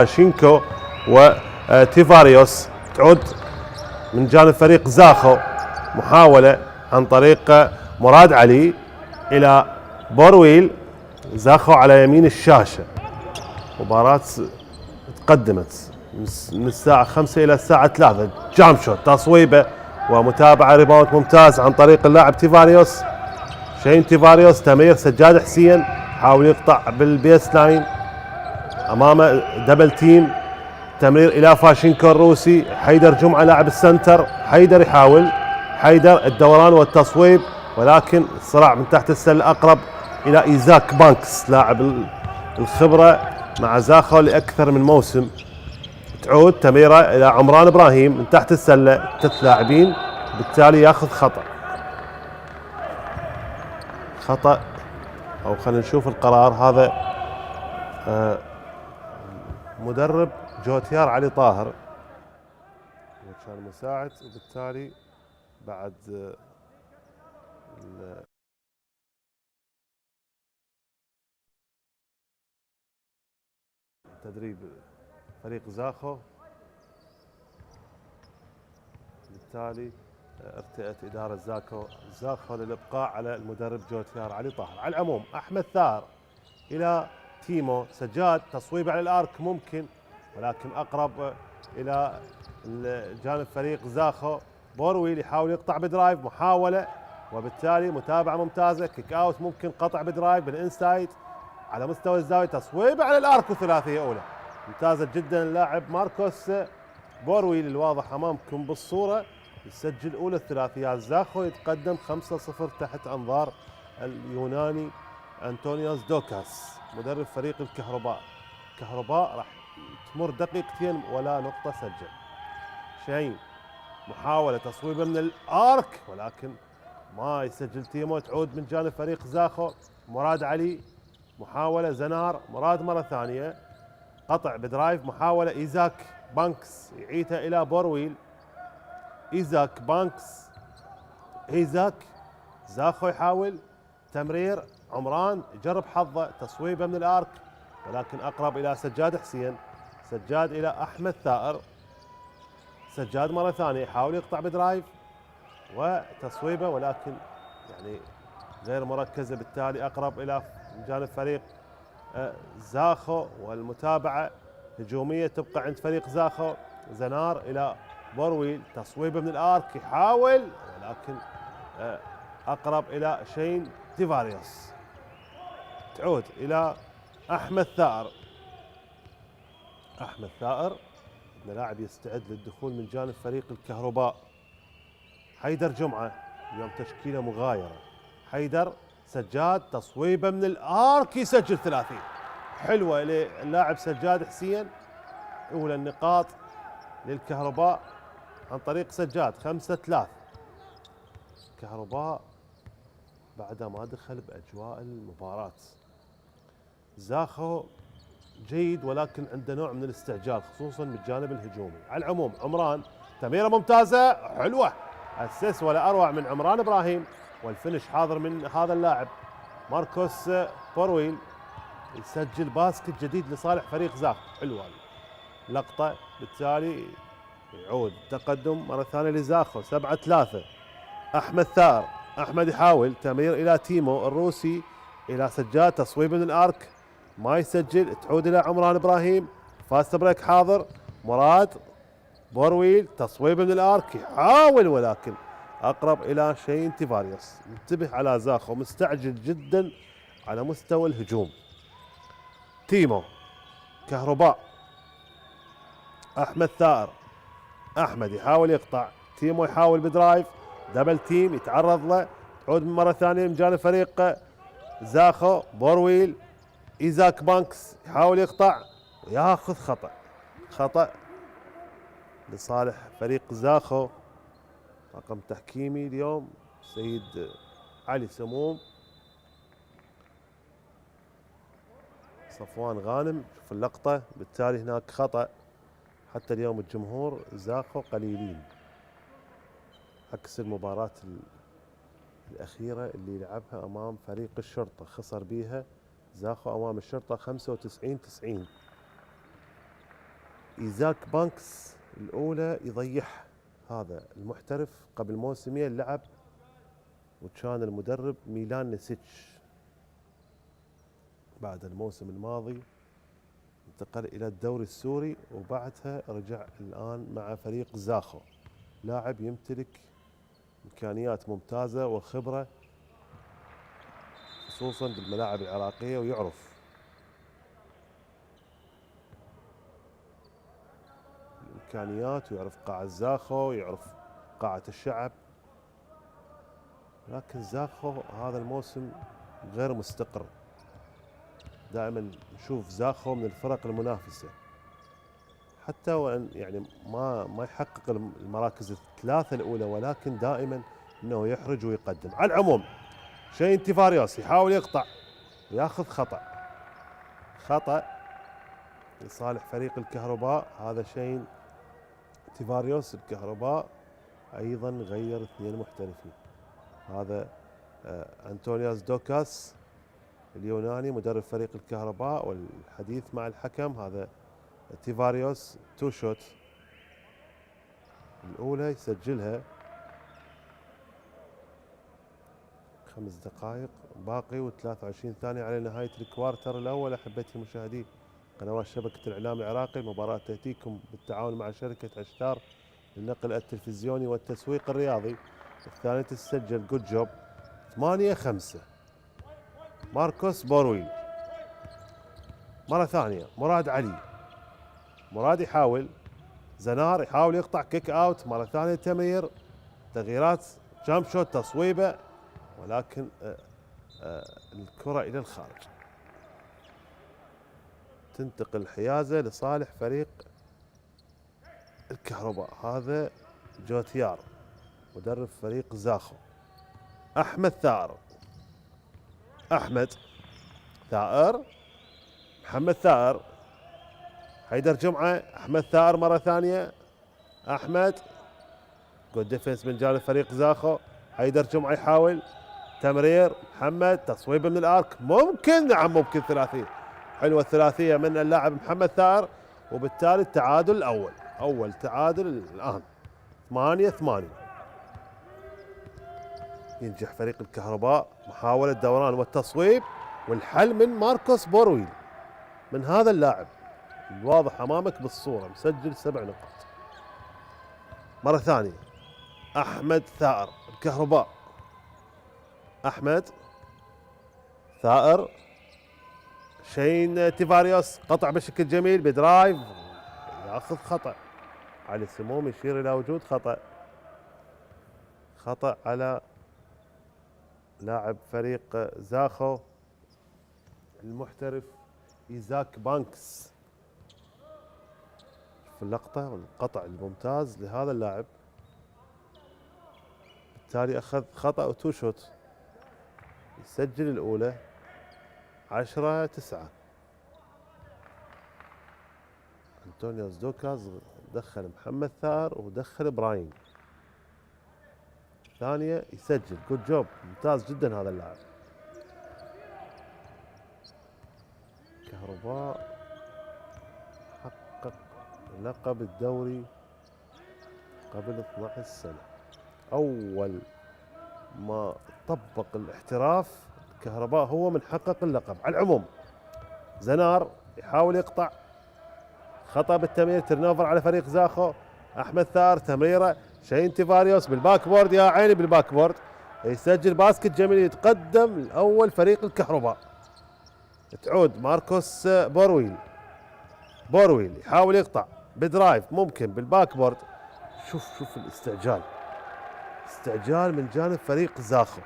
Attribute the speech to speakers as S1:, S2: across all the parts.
S1: شينكو وتيفاريوس. تعود من جانب فريق زاخو محاولة عن طريق مراد علي إلى بورويل. زاخو على يمين الشاشة. مباراة تقدمت من الساعة 5 إلى الساعة 3. جامشوت تصويبة ومتابعة ريباوند ممتاز عن طريق اللاعب تيفاريوس. شين تيفاريوس. تمرير سجاد حسين حاول يقطع بالبيس لاين امامه دبل تيم. تمرير الى فاشينكو الروسي. حيدر جمعه لاعب السنتر. حيدر يحاول. حيدر الدوران والتصويب ولكن الصراع من تحت السله اقرب الى ايزاك بانكس لاعب الخبره مع زاخو لاكثر من موسم. تعود تمريره الى عمران ابراهيم من تحت السله. 3 لاعبين بالتالي ياخذ خطأ او خلينا نشوف القرار هذا. مدرب جوتيار علي طاهر كان مساعد وبالتالي بعد تدريب فريق زاخو بالتالي ارتأت إدارة زاخو للإبقاء على المدرب جوتيار علي طاهر. على العموم أحمد ثار إلى تيمو سجاد. تصويب على الارك ممكن ولكن اقرب الى جانب فريق زاخو. بورويل يحاول يقطع بدرايف محاوله وبالتالي متابعه ممتازه. كيك اوت ممكن قطع بدرايف بالانسايد على مستوى الزاويه. تصويب على الارك وثلاثيه اولى ممتازه جدا. اللاعب ماركوس بورويل الواضح امامكم بالصوره يسجل اولى الثلاثيات. زاخو يتقدم 5-0 تحت انظار اليوناني انطونيوس دوكاس مدرب فريق الكهرباء. راح تمر دقيقتين ولا نقطة سجل. شين محاولة تصويبه من الارك ولكن ما يسجل تيمو. تعود من جانب فريق زاخو. مراد علي محاولة. زنار. مراد مرة ثانية قطع بدرايف محاولة. ايزاك بانكس يعيدها الى بورويل. ايزاك بانكس. زاخو يحاول تمرير. عمران يجرب حظه. تصويبه من الارك ولكن اقرب الى سجاد حسين. سجاد الى احمد ثائر. سجاد مره ثانيه يحاول يقطع بدرايف وتصويبه ولكن يعني غير مركزه بالتالي اقرب الى جانب فريق زاخو والمتابعه هجوميه تبقى عند فريق زاخو. زنار الى بورويل. تصويبه من الارك يحاول ولكن اقرب الى شين تيفاريوس. تعود الى احمد ثائر. لاعب يستعد للدخول من جانب فريق الكهرباء. حيدر جمعه اليوم تشكيله مغايره. حيدر. سجاد. تصويبه من الارك يسجل ثلاثي حلوه للاعب سجاد حسين. اولى النقاط للكهرباء عن طريق سجاد. 5-3. الكهرباء بعد ما دخل باجواء المباراه. زاخو جيد ولكن عنده نوع من الاستعجال خصوصا من الجانب الهجومي. على العموم عمران تمريره ممتازه حلوه. اسس ولا اروع من عمران ابراهيم والفينش حاضر من هذا اللاعب ماركوس بورويل. يسجل باسكت جديد لصالح فريق زاخو. حلوه لقطه بالتالي يعود تقدم مره ثانيه لزاخو. 7-3. احمد ثار. احمد يحاول تمرير الى تيمو الروسي الى سجاد. تصويب من الارك ما يسجل. تعود الى عمران ابراهيم. فاست بريك حاضر. مراد بورويل. تصويب من الارك يحاول ولكن اقرب الى شين تيفاريوس. انتبه على زاخو مستعجل جدا على مستوى الهجوم. تيمو كهرباء. احمد ثائر. احمد يحاول يقطع. تيمو يحاول بدرايف. دبل تيم يتعرض له. تعود مره ثانيه من جانب فريق زاخو. بورويل. ايزاك بانكس يحاول يقطع وياخذ خطأ لصالح فريق زاخو. طاقم تحكيمي اليوم سيد علي سموم. صفوان غانم. شوف اللقطة بالتالي هناك خطأ. حتى اليوم الجمهور زاخو قليلين عكس المباراة الأخيرة اللي لعبها أمام فريق الشرطة خسر بيها زاخو أمام الشرطة 95-90. إيزاك بانكس الأولى يضيعها. هذا المحترف قبل موسمين لعب وكان المدرب ميلان نيسيتش. بعد الموسم الماضي انتقل إلى الدوري السوري وبعدها رجع الآن مع فريق زاخو. لاعب يمتلك إمكانيات ممتازة وخبرة خصوصا بالملاعب العراقية، ويعرف الإمكانيات ويعرف قاعة زاخو ويعرف قاعة الشعب. لكن زاخو هذا الموسم غير مستقر. دائما نشوف زاخو من الفرق المنافسة حتى وان يعني ما يحقق المراكز الثلاثة الأولى، ولكن دائما انه يحرج ويقدم. على العموم شين تيفاريوس يحاول يقطع وياخذ خطأ لصالح فريق الكهرباء. هذا شين تيفاريوس الكهرباء ايضا غير 2 محترفين. هذا أنطونياس دوكاس اليوناني مدرب فريق الكهرباء، والحديث مع الحكم هذا تيفاريوس 2 شوت الأولى يسجلها. 5 دقائق باقي و23 ثانية على نهاية الكوارتر الأول. أحبتي المشاهدين قنوات شبكة الإعلام العراقي، المباراة تأتيكم بالتعاون مع شركة عشتار للنقل التلفزيوني والتسويق الرياضي. الثانية تسجل جود جوب 8-5 ماركوس بورويل. مرة ثانية مراد علي، مراد يحاول، زنار يحاول يقطع كيك اوت. مرة ثانية تمرير، تغييرات، جامب شوت، تصويبة، ولكن الكرة إلى الخارج. تنتقل الحيازة لصالح فريق الكهرباء. هذا جوتيار مدرب فريق زاخو. أحمد ثائر، أحمد ثائر، محمد ثائر، حيدر جمعة، أحمد ثائر مرة ثانية، أحمد جود ديفنس من جانب فريق زاخو. حيدر جمعة يحاول تمرير، محمد تصويب من الارك، ممكن، نعم ممكن ثلاثية حلوة، الثلاثية من اللاعب محمد ثائر، وبالتالي التعادل الأول، أول تعادل الآن 8-8. ينجح فريق الكهرباء محاولة دوران والتصويب والحل من ماركوس بورويل، من هذا اللاعب الواضح أمامك بالصورة مسجل 7 نقاط. مرة ثانية أحمد ثائر الكهرباء، أحمد ثائر، شين تيفاريوس قطع بشكل جميل بدرايف، ياخذ خطأ. علي سموم يشير إلى وجود خطأ على لاعب فريق زاخو المحترف إيزاك بانكس. في اللقطة والقطع الممتاز لهذا اللاعب، بالتالي أخذ خطأ وتو شوت. يسجل الأولى 10-9. أنطونيوس دوكاز دخل محمد ثائر ودخل إبراهيم. ثانية يسجل جود جوب، ممتاز جدا هذا اللاعب. كهرباء حقق لقب الدوري قبل 12 سنة. أول ما طبق الاحتراف الكهرباء هو من حقق اللقب. على العموم زنار يحاول يقطع، خطأ بالتمرير، ترنوفر على فريق زاخو. أحمد ثار تمريرة، شين تيفاريوس بالباك بورد، يا عيني بالباك بورد، يسجل باسكت جميل، يتقدم الأول فريق الكهرباء. تعود ماركوس بورويل يحاول يقطع بدرايف، ممكن بالباك بورد. شوف الاستعجال، استعجال من جانب فريق زاخو.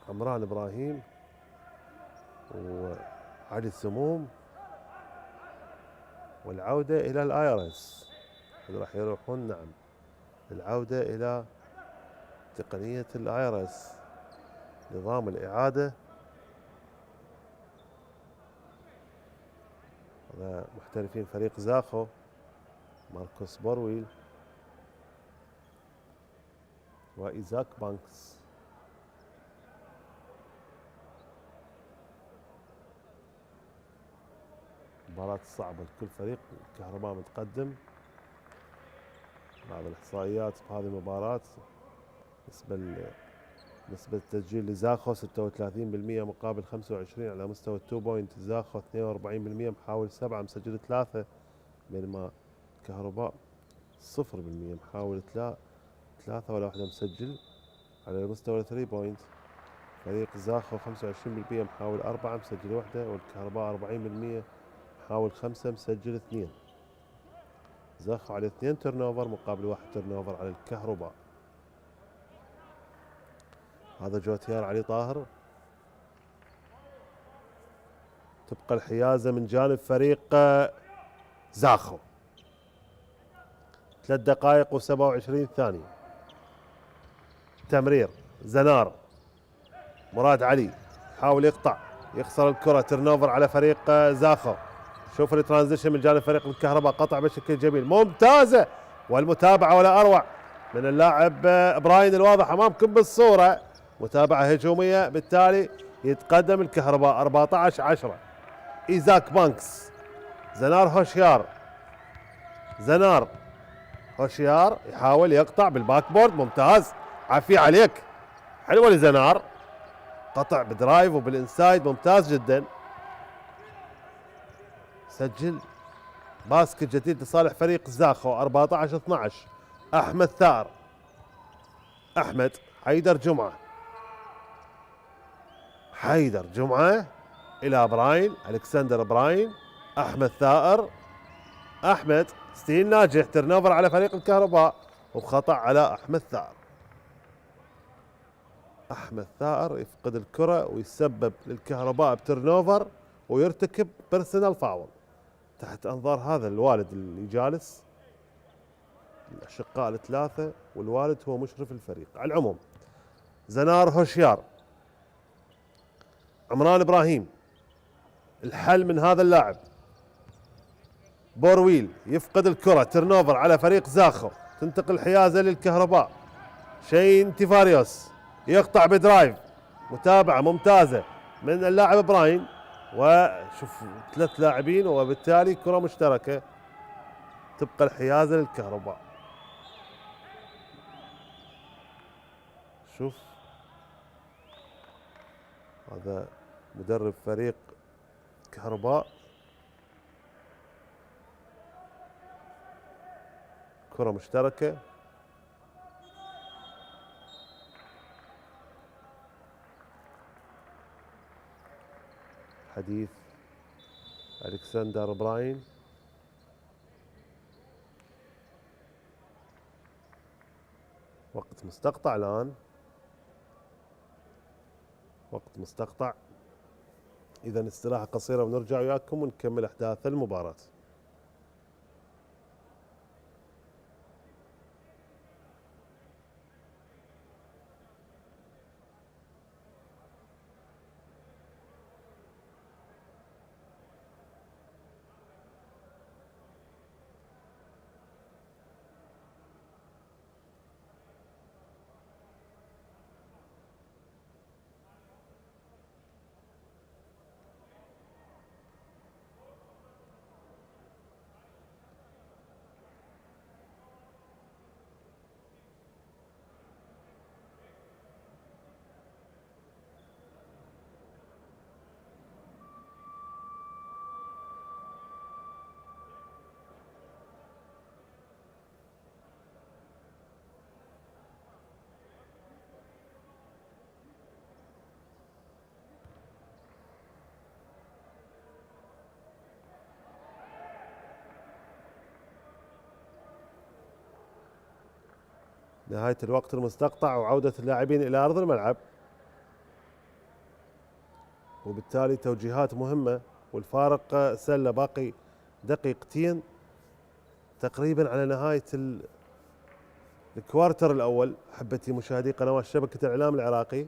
S1: عمران إبراهيم وعلي سموم، والعودة إلى الآيرس. راح يروحون، نعم، العودة إلى تقنية الآيرس، نظام الإعادة. هذا محترفين فريق زاخو، ماركوس بورويل وإيزاك بانكس. مباراة صعبة لكل فريق. الكهرباء متقدم. بعض الإحصائيات بهذه المباراة: نسبة التسجيل لزاخو 36% مقابل 25 على مستوى التو بوينت. زاخو 42% محاول 7 مسجل 3، بينما كهرباء 0% محاول 3 ولا واحدة مسجل. على مستوى الثري بوينت فريق زاخو 25% محاول 4 مسجل 1، والكهرباء 40% محاول 5 مسجل 2. زاخو على 2 تيرن اوفر مقابل 1 تيرن اوفر على الكهرباء. هذا جوتيار علي طاهر. تبقى الحيازة من جانب فريق زاخو. 3 دقائق و27 ثانية. تمرير زنار. مراد علي يحاول يقطع، يخسر الكرة. تيرن اوفر على فريق زاخو. شوف الترانزيشن من جانب فريق الكهرباء، قطع بشكل جميل ممتازة، والمتابعة ولا أروع من اللاعب براين الواضح أمامكم بالصورة. متابعة هجومية، بالتالي يتقدم الكهرباء 14-10. إيزاك بانكس. زنار هوشيار. زنار هوشيار يحاول يقطع بالباك بورد، ممتاز، عافية عليك، حلوة لزنار، قطع بدرايف وبالانسايد ممتاز جدا. سجل باسكت جديد لصالح فريق زاخو 14-12. أحمد ثار. أحمد حيدر جمعة. حيدر جمعة إلى براين، ألكسندر براين. أحمد ثائر. أحمد ستيل ناجح. ترنوفر على فريق الكهرباء وخطأ على أحمد ثائر. أحمد ثائر يفقد الكرة ويسبب للكهرباء بترنوفر ويرتكب بيرسونال فاول تحت أنظار هذا الوالد اللي جالس، الأشقاء الثلاثة، والوالد هو مشرف الفريق. على العموم زنار هوشيار. عمران إبراهيم. الحل من هذا اللاعب. بورويل يفقد الكرة. ترنوفر على فريق زاخو. تنتقل حيازة للكهرباء. شين تيفاريوس يقطع بدرايف. متابعة ممتازة من اللاعب براين، وشوف 3 لاعبين، وبالتالي كرة مشتركة. تبقى الحيازة للكهرباء. شوف هذا مدرب فريق كهرباء. كرة مشتركة. حديث ألكسندر براين. وقت مستقطع الآن، وقت مستقطع. إذا استراحة قصيرة ونرجع وياكم ونكمل أحداث المباراة. نهاية الوقت المستقطع وعودة اللاعبين إلى أرض الملعب، وبالتالي توجيهات مهمة، والفارق سلة. باقي دقيقتين تقريبا على نهاية الكوارتر الأول. أحبتي مشاهدي قنوات شبكة الإعلام العراقي،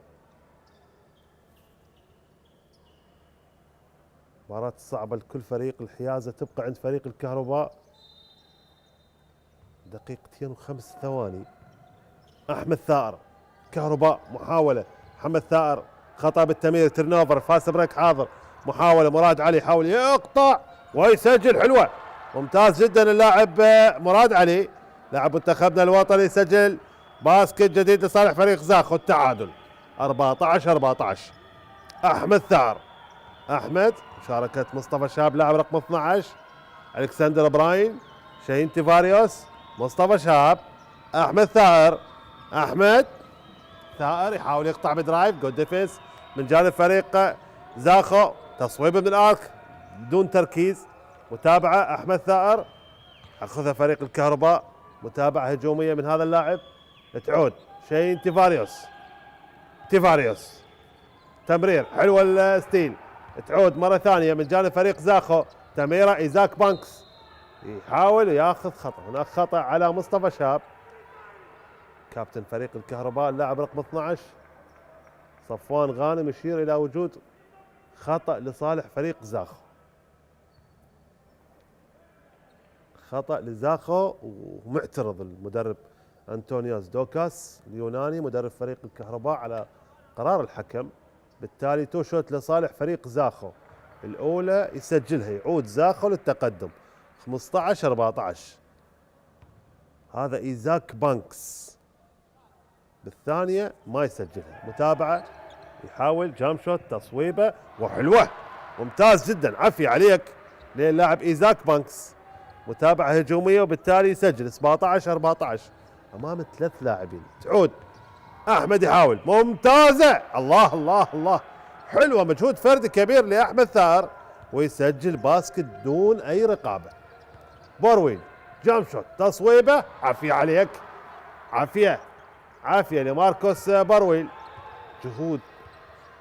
S1: مباراة صعبة لكل فريق. الحيازة تبقى عند فريق الكهرباء. دقيقتين و5 ثواني. أحمد ثائر. كهرباء محاولة. محمد ثائر خطأ بالتمرير. ترنوفر. فاست بريك حاضر. محاولة. مراد علي يحاول يقطع ويسجل. حلوة ممتاز جدا اللاعب مراد علي لاعب منتخبنا الوطني، سجل باسكت جديد لصالح فريق زاخو. التعادل 14-14. احمد ثار، احمد مشاركة مصطفى شاب لاعب رقم 12، الكسندر براين، شاهين تيفاريوس، مصطفى شاب، احمد ثائر. احمد ثائر يحاول يقطع بدرايف، جود ديفيس من جانب فريق زاخو، تصويبه من الارك بدون تركيز. متابعة احمد ثائر، اخذها فريق الكهرباء، متابعة هجومية من هذا اللاعب، تعود شاهين تيفاريوس تمرير حلوة الستيل، تعود مرة ثانية من جانب فريق زاخو، تمريرة ايزاك بانكس يحاول ياخذ خطأ. هناك خطأ على مصطفى شاب كابتن فريق الكهرباء، اللاعب رقم 12 صفوان غانم يشير الى وجود خطأ لصالح فريق زاخو، خطأ لزاخو، ومعترض المدرب انطونيوس دوكاس اليوناني مدرب فريق الكهرباء على قرار الحكم. بالتالي تو شوت لصالح فريق زاخو، الاولى يسجلها، يعود زاخو للتقدم 15-14. هذا ايزاك بانكس، بالثانية ما يسجلها. متابعة يحاول جام شوت، تصويبه وحلوة ممتاز جدا، عافية عليك للاعب ايزاك بانكس. متابعة هجومية وبالتالي يسجل 17-14 امام 3 لاعبين. تعود احمد يحاول، ممتازة، الله الله الله، حلوة، مجهود فردي كبير لاحمد ثار، ويسجل باسكت دون اي رقابة. بورويل جام شوت، تصويبه، عافية عليك، عافية لماركوس برويل، جهود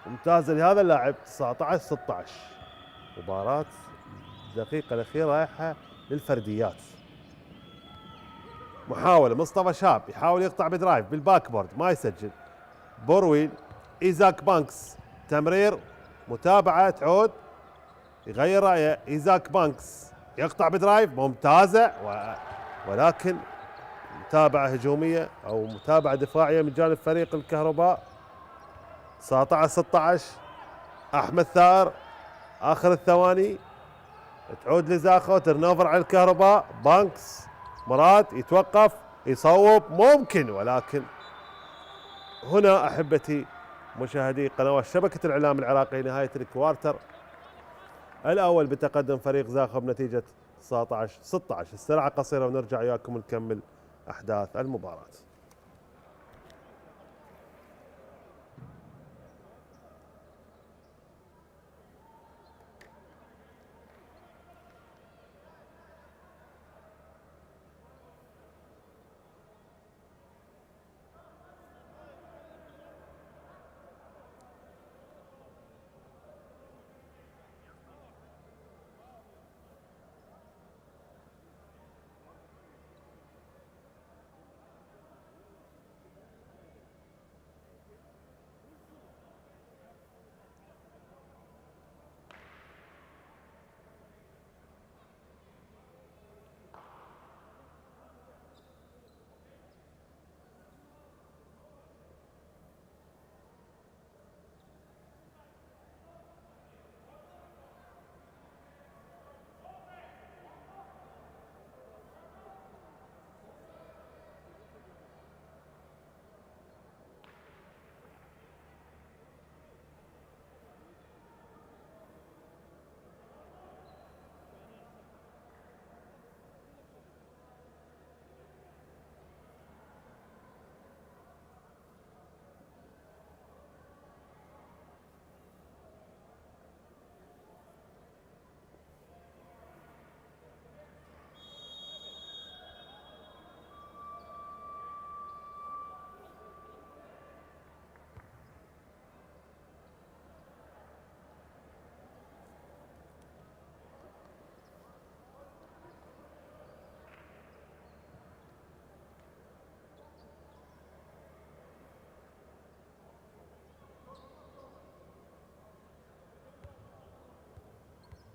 S1: ممتازة لهذا اللاعب. 19-16. مباراة الدقيقة الأخيرة رايحة للفرديات. محاولة مصطفى شاب يحاول يقطع بدرايف بالباك بورد، ما يسجل. بورويل، ايزاك بانكس، تمرير، متابعة، تعود يغير رأيه، ايزاك بانكس يقطع بدرايف ممتازة، ولكن متابعة هجومية أو متابعة دفاعية من جانب فريق الكهرباء. 19-16. أحمد ثائر آخر الثواني، تعود لزاخو، ترنوفر على الكهرباء، بانكس، مراد يتوقف يصوب ممكن، ولكن هنا أحبتي مشاهدي قنوات شبكة الإعلام العراقي نهاية الكوارتر الأول بتقدم فريق زاخو بنتيجة 19-16. استراحة قصيرة ونرجع وياكم نكمل أحداث المباراة.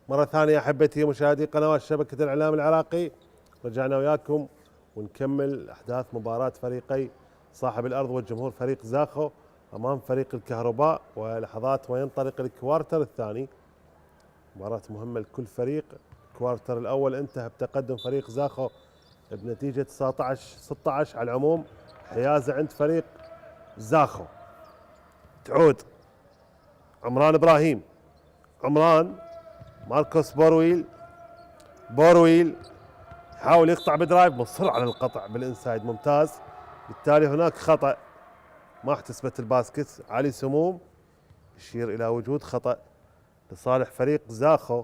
S1: مرة ثانية أحبتي مشاهدي قنوات شبكة الإعلام العراقي، رجعنا وياكم ونكمل أحداث مباراة فريقي صاحب الأرض والجمهور، فريق زاخو أمام فريق الكهرباء، ولحظات وينطلق الكوارتر الثاني. مباراة مهمة لكل فريق الكوارتر الاول انتهى بتقدم فريق زاخو بنتيجه 19-16. على العموم حيازه عند فريق زاخو. تعود عمران ابراهيم، عمران، ماركوس بورويل يحاول يقطع بدرايف، مصر على القطع بالانسايد، ممتاز. بالتالي هناك خطأ، ما احتسبت الباسكت. علي سموم يشير الى وجود خطأ لصالح فريق زاخو.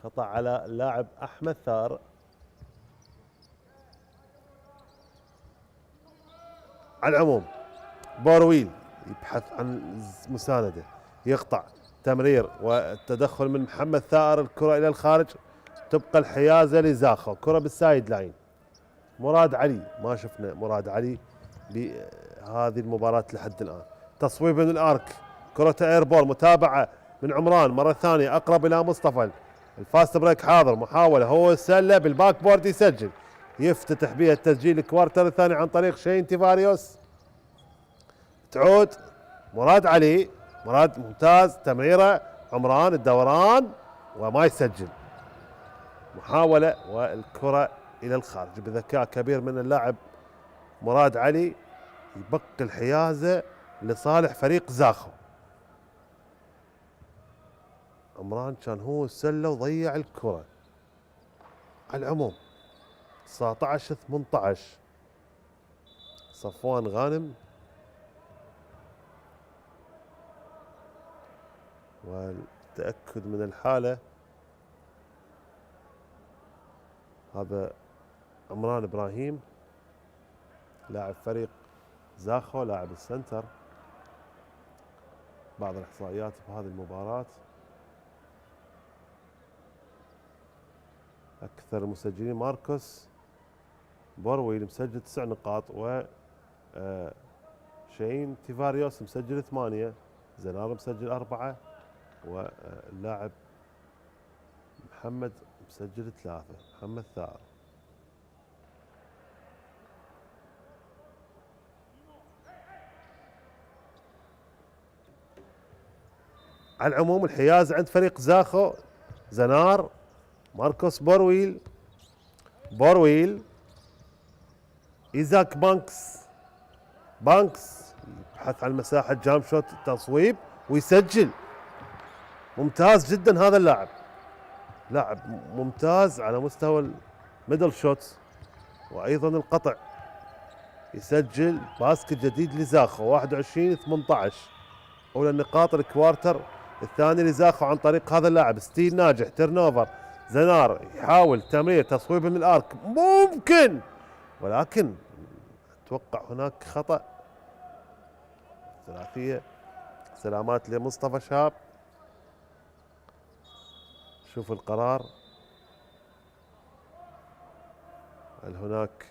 S1: خطأ على اللاعب احمد ثار. على العموم بورويل يبحث عن مساندة، يقطع تمرير والتدخل من محمد ثائر، الكرة إلى الخارج، تبقى الحيازة لزاخو. كرة بالسايد لاين، مراد علي، ما شفنا مراد علي بهذه المباراة لحد الآن. تصويب من الآرك، كرة ايربول، متابعة من عمران مرة ثانية أقرب إلى مصطفى. الفاست بريك حاضر، محاولة هو السلة بالباك بورد، يسجل، يفتتح بها التسجيل الكوارتر الثاني عن طريق شين تيفاريوس. تعود مراد علي، مراد ممتاز، تمريره عمران، الدوران وما يسجل. محاولة والكرة إلى الخارج بذكاء كبير من اللاعب مراد علي. يبقى الحيازة لصالح فريق زاخو. عمران كان هو السلة وضيع الكرة. على العموم 19-18. صفوان غانم والتأكد من الحالة. هذا عمران إبراهيم لاعب فريق زاخو، لاعب السنتر. بعض الإحصائيات بهذه المباراة: أكثر المسجلين ماركوس بورويل مسجل 9 نقاط، و شين تيفاريوس مسجل 8، زنار مسجل 4، واللاعب محمد مسجل 3، محمد ثار. على العموم الحياز عند فريق زاخو: زنار، ماركوس بورويل، إيزاك بانكس يبحث عن مساحة جام شوت، تصويب ويسجل. ممتاز جدا هذا اللاعب، لاعب ممتاز على مستوى الميدل شوت وايضا القطع. يسجل باسكت جديد لزاخو، 21-18، اولى النقاط الكوارتر الثاني لزاخو عن طريق هذا اللاعب. ستيل ناجح، تيرنوفر، زنار يحاول تمرير، تصويب من الارك ممكن، ولكن اتوقع هناك خطأ. ثلاثية، سلامات لمصطفى شهاب. شوف القرار، هل هناك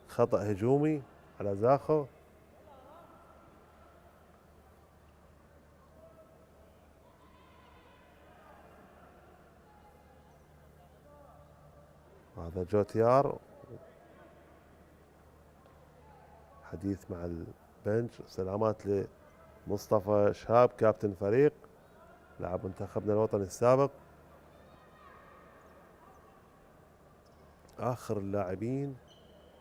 S1: خطأ هجومي على زاخو؟ هذا جوتيار حديث مع البنش. سلامات لمصطفى شهاب كابتن فريق، لاعب منتخبنا الوطني السابق. آخر اللاعبين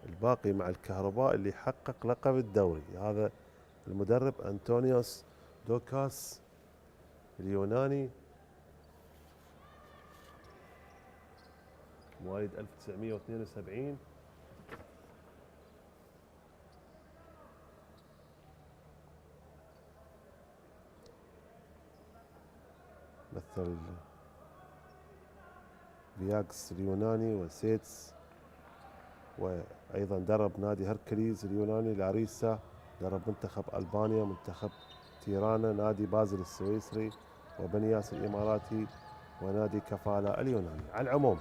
S1: الباقي مع الكهرباء اللي حقق لقب الدوري، هذا المدرب أنطونيوس دوكاس اليوناني، مواليد 1972. مثل فياكس اليوناني وسيتس، وأيضا درب نادي هركليز اليوناني، لاريسا، درب منتخب ألبانيا، منتخب تيرانا، نادي بازل السويسري، وبنياس الإماراتي، ونادي كفالة اليوناني. على العموم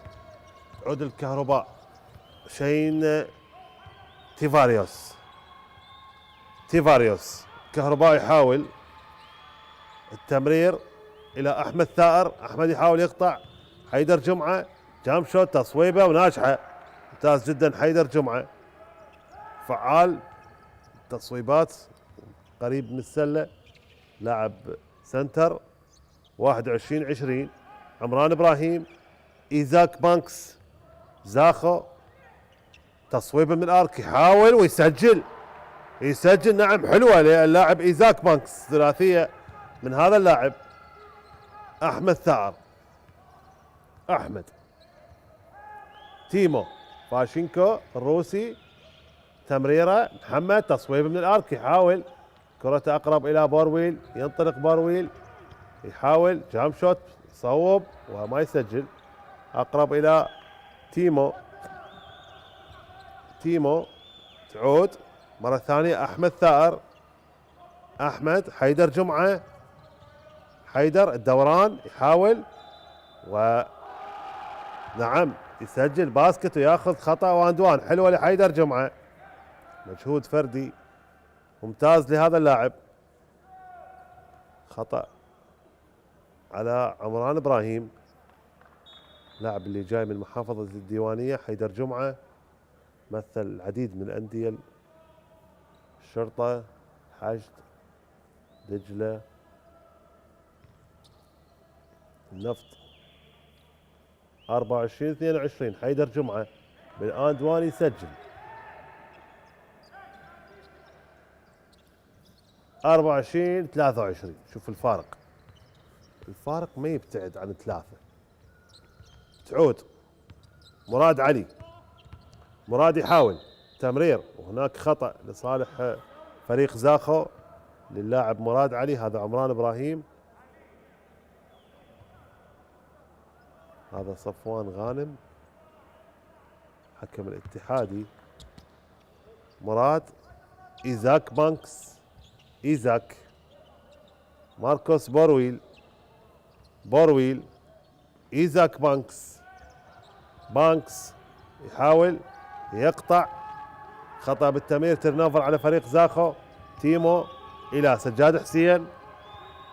S1: عود الكهرباء: شين تيفاريوس. كهرباء يحاول التمرير إلى أحمد ثائر، أحمد يحاول يقطع، حيدر جمعة جام شوت، تصويبه وناجحة، ممتاز جدا حيدر جمعة، فعال تصويبات قريب من السلة. لاعب سنتر 21-20 عمران ابراهيم، ايزاك بانكس، زاخو، تصويبه من الارك يحاول ويسجل، يسجل. نعم حلوه للاعب ايزاك بانكس، ثلاثيه من هذا اللاعب احمد ثار. احمد، تيمو، فاشينكو الروسي، تمريره محمد، تصويب من الارك يحاول، كرة اقرب الى بورويل، ينطلق بورويل يحاول جامب شوت، يصوب وما يسجل. اقرب الى تيمو، تيمو تعود مرة ثانية احمد ثائر، احمد، حيدر جمعة، حيدر الدوران يحاول نعم يسجل باسكت وياخذ خطأ واندوان. حلوة لحيدر جمعة، مجهود فردي ممتاز لهذا اللاعب. خطأ على عمران ابراهيم، لاعب اللي جاي من محافظة الديوانية. حيدر جمعة مثل العديد من الأندية، الشرطة، حشد، دجلة، النفط. 24-22 حيدر جمعة بالاندوان يسجل. 24-23. شوف الفارق، الفارق ما يبتعد عن 3. تعود مراد علي، مراد يحاول تمرير وهناك خطأ لصالح فريق زاخو للاعب مراد علي. هذا عمران ابراهيم، هذا صفوان غانم حكم الاتحادي. مراد، ايزاك بانكس، ايزاك، ماركوس بورويل، بورويل، ايزاك بانكس، بانكس يحاول يقطع، خطأ بالتمرير، ترنوفر على فريق زاخو. تيمو الى سجاد حسين،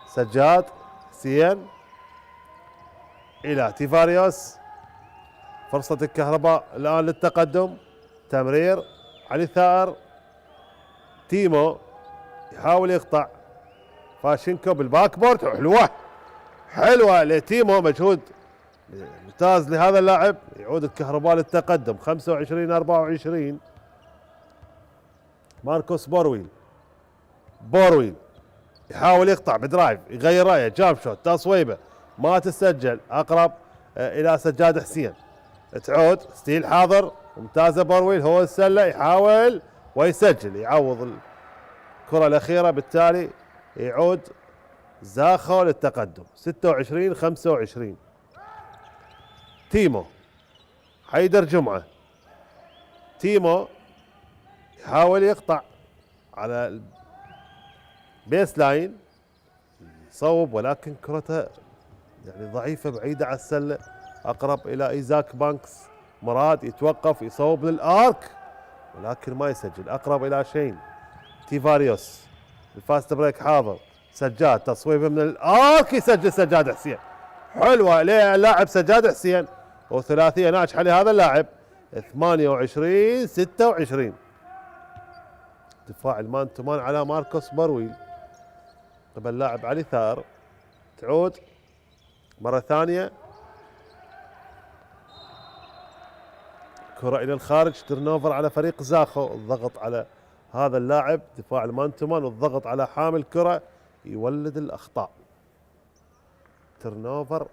S1: سجاد حسين الى تيفاريوس، فرصة الكهرباء الان للتقدم، تمرير علي ثائر، تيمو يحاول يقطع، فاشينكو بالباك بورد، حلوة حلوة لتيمو، مجهود ممتاز لهذا اللاعب. يعود الكهرباء للتقدم 25-24. ماركوس بورويل، بورويل يحاول يقطع بدرايف، يغير رايه، جامب شوت، تصويبه ما تسجل، اقرب الى سجاد حسين. تعود ستيل حاضر، ممتازه بورويل، هو السله يحاول ويسجل، يعوض الكره الاخيره، بالتالي يعود زاخو للتقدم 26-25. تيمو، حيدر جمعه، تيمو يحاول يقطع على البيس لاين، يصوب ولكن كرته يعني ضعيفه بعيده على السله، اقرب الى ايزاك بانكس. مراد يتوقف، يصوب للارك ولكن ما يسجل، اقرب الى شين. تيفاريوس الفاست بريك حاضر، سجاد، تصويبه من الارك يسجل سجاد حسين. حلوه للاعب سجاد حسين، وثلاثيه ناجحه لهذا اللاعب. 28-26. دفاع المان تو مان على ماركوس برويل قبل لاعب علي ثار. تعود مرة ثانية، كرة إلى الخارج، ترنوفر على فريق زاخو، الضغط على هذا اللاعب، دفاع المان تو مان والضغط على حامل كرة يولد الأخطاء. ترنوفر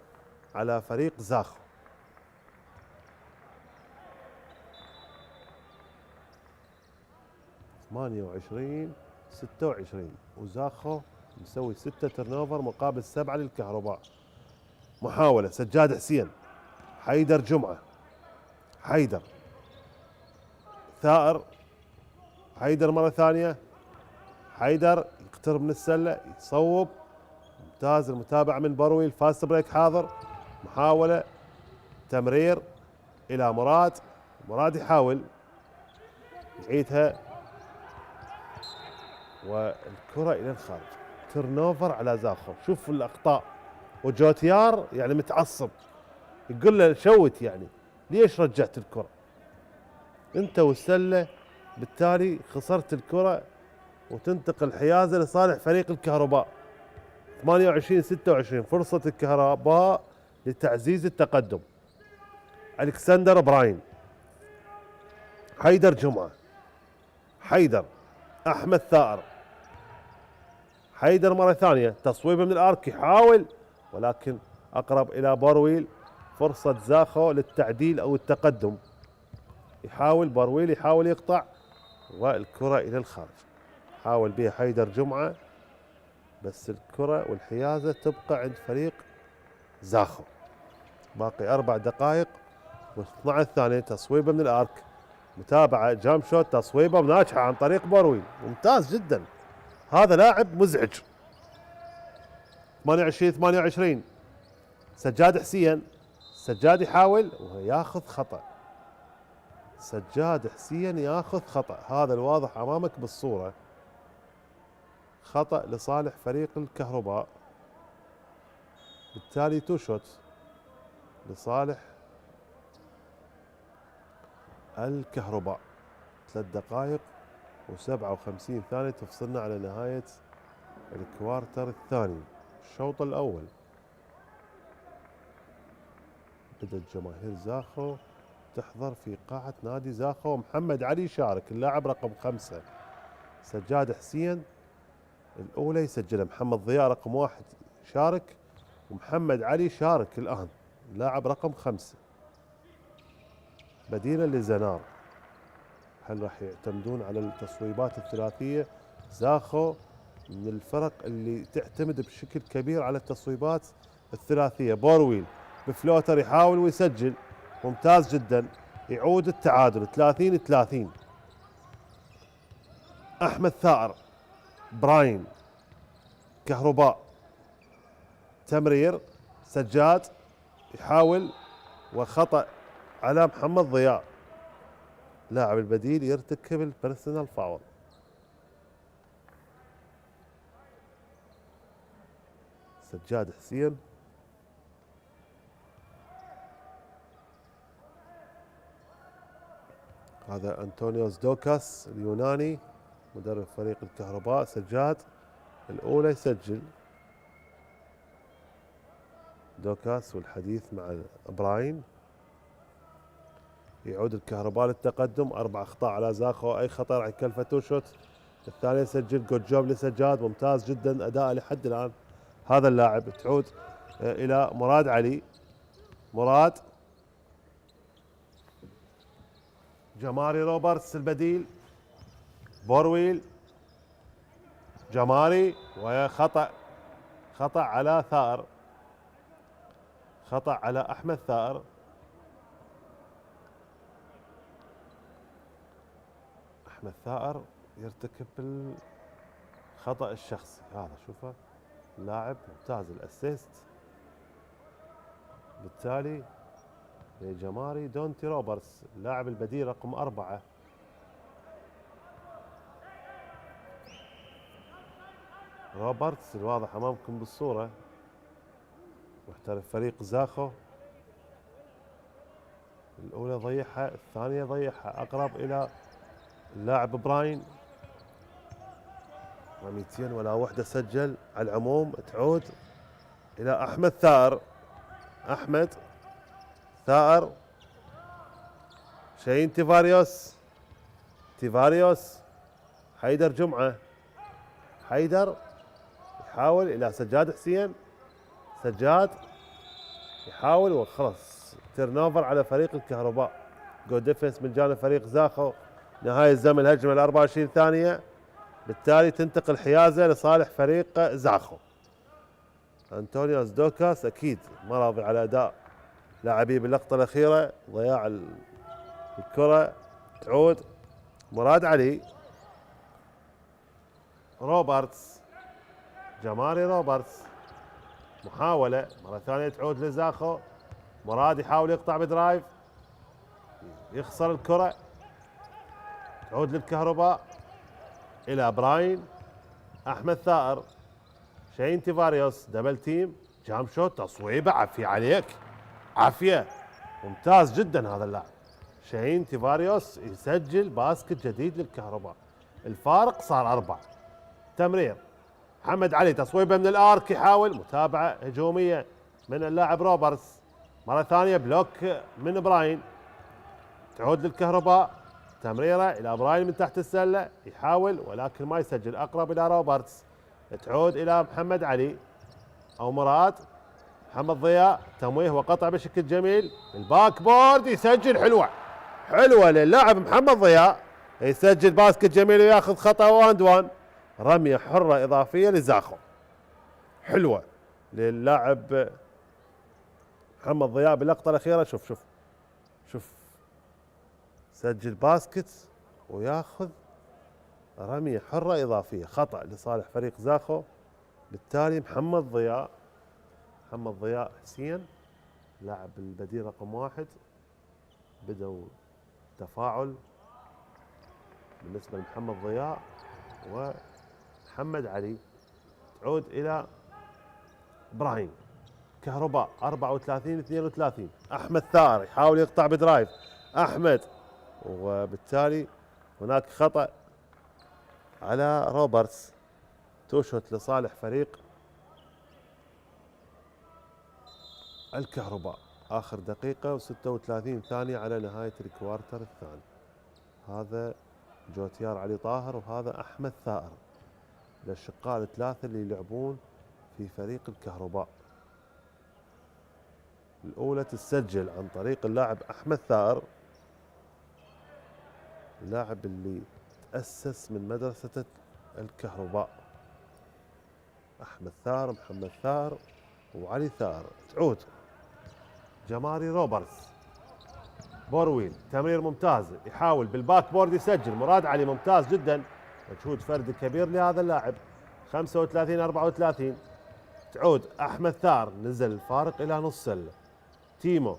S1: على فريق زاخو. 28-26 وزاخو مسوي 6 ترنوفر مقابل 7 للكهرباء. محاولة سجاد حسين، حيدر جمعة، حيدر، ثائر، حيدر مرة ثانية، حيدر يقترب من السلة، يصوب، ممتاز المتابعة من برويل، فاست بريك حاضر، محاولة تمرير إلى مراد، مراد يحاول يعيدها والكرة إلى الخارج. ترنوفر على زاخو. شوف الأخطاء، وجوتيار يعني متعصب يقول له شوت، يعني ليش رجعت الكرة انت والسلة، بالتالي خسرت الكرة وتنتقل حيازة لصالح فريق الكهرباء. 28-26 فرصة الكهرباء لتعزيز التقدم. الكسندر براين، حيدر جمعة، حيدر، احمد ثائر، حيدر مرة ثانية، تصويبه من الارك يحاول ولكن اقرب الى بورويل. فرصة زاخو للتعديل او التقدم، يحاول بورويل يحاول يقطع والكرة الى الخارج. حاول بها حيدر جمعة بس الكرة والحيازة تبقى عند فريق زاخو. باقي 4 دقائق و12 ثانية. تصويبه من الارك، متابعة جامب شوت، تصويبه ناجحة عن طريق بورويل، ممتاز جدا. هذا لاعب مزعج. 28-28 سجاد حسين، سجاد يحاول وياخذ خطأ. سجاد حسين ياخذ خطأ، هذا الواضح امامك بالصورة، خطأ لصالح فريق الكهرباء. بالتالي تو شوت لصالح الكهرباء. 3 دقائق و57 ثانية تفصلنا على نهاية الكوارتر الثاني. الشوط الأول بدأت جماهير زاخو تحضر في قاعة نادي زاخو. محمد علي شارك، اللاعب رقم 5. سجاد حسين الأولى يسجلها. محمد ضياء رقم 1 شارك، ومحمد علي شارك الآن، لاعب رقم 5 بديلا لزنار. هل راح يعتمدون على التصويبات الثلاثية؟ زاخو من الفرق اللي تعتمد بشكل كبير على التصويبات الثلاثية. بورويل بفلوتر يحاول ويسجل، ممتاز جدا، يعود التعادل 30-30. أحمد ثائر، براين، كهرباء، تمرير، سجاد يحاول وخطأ على محمد ضياء، لاعب البديل يرتكب البيرسونال فاول. سجاد حسين هذا أنطونيوس دوكاس اليوناني مدرب فريق الكهرباء. سجاد الأولى يسجل دوكاس والحديث مع براين. يعود الكهرباء للتقدم. 4 أخطاء على زاخو، أي خطأ راح يكلفه تو شوت. الثانية يسجل. جود جوب لسجاد، ممتاز جدا أداء لحد الآن هذا اللاعب. تعود إلى مراد علي، مراد، جماري روبرتس البديل، بورويل، جماري، وخطأ، خطأ على ثائر، خطأ على أحمد ثائر. أحمد ثائر يرتكب الخطأ الشخصي هذا، شوفه لاعب ممتاز الاسيست. بالتالي لجماري دونتي روبرتس اللاعب البديل رقم 4. روبرتس الواضح امامكم بالصورة، محترف فريق زاخو. الاولى ضيعها، الثانية ضيعها، اقرب الى اللاعب براين. رميتين ولا وحدة سجل. على العموم تعود الى احمد ثائر، احمد ثائر، شاهين تيفاريوس، تيفاريوس، حيدر جمعة، حيدر يحاول الى سجاد حسين، سجاد يحاول وخلص. تيرن اوفر على فريق الكهرباء. جو ديفنس من جانب فريق زاخو. نهاية زمن الهجمة ال 24 ثانية، بالتالي تنتقل حيازة لصالح فريق زاخو. أنطونيوس دوكاس أكيد ما راضي على أداء لاعبيه باللقطة الأخيرة، ضياع الكرة. تعود مراد علي، روبرتس، جماري روبرتس، محاولة مرة ثانية تعود لزاخو. مراد يحاول يقطع بدرايف، يخسر الكرة. تعود للكهرباء إلى براين، أحمد ثائر، شاهين تيفاريوس، دبل تيم، جام شوت، تصويبة، عافية عليك، عافية، ممتاز جدا هذا اللاعب. شاهين تيفاريوس يسجل باسكت جديد للكهرباء، الفارق صار 4. تمرير محمد علي تصويبه من الارك، يحاول متابعه هجوميه من اللاعب روبرتس. مره ثانيه بلوك من براين، تعود للكهرباء، تمريره الى براين من تحت السله، يحاول ولكن ما يسجل، اقرب الى روبرتس، تعود الى محمد علي او مراد. محمد ضياء تمويه وقطع بشكل جميل، الباك بورد يسجل، حلوه للاعب محمد ضياء، يسجل باسكت جميل وياخذ خطا واند وان. رميه حره اضافيه لزاخو، حلوه للاعب محمد ضياء باللقطه الاخيره. شوف سجل باسكت وياخذ رميه حره اضافيه، خطا لصالح فريق زاخو. بالتالي محمد ضياء حسين لاعب البديل رقم 1 بدأوا تفاعل بالنسبة لمحمد ضياء ومحمد علي. تعود إلى إبراهيم، كهرباء 34-32. أحمد ثار يحاول يقطع بدرايف أحمد، وبالتالي هناك خطأ على روبرتس. توشوت لصالح فريق الكهرباء. آخر دقيقة و36 ثانية على نهاية الكوارتر الثاني. هذا جوتيار علي طاهر وهذا أحمد ثائر، الأشقاء الثلاثة اللي يلعبون في فريق الكهرباء. الأولى تسجل عن طريق اللاعب أحمد ثائر، اللاعب اللي تأسس من مدرسة الكهرباء. أحمد ثائر، محمد ثائر وعلي ثائر. تعود جماري روبرتس، بورويل تمرير ممتاز، يحاول بالباك بورد يسجل. مراد علي ممتاز جدا، مجهود فردي كبير لهذا اللاعب. 35-34. تعود احمد ثار، نزل الفارق الى نص سله. تيمو،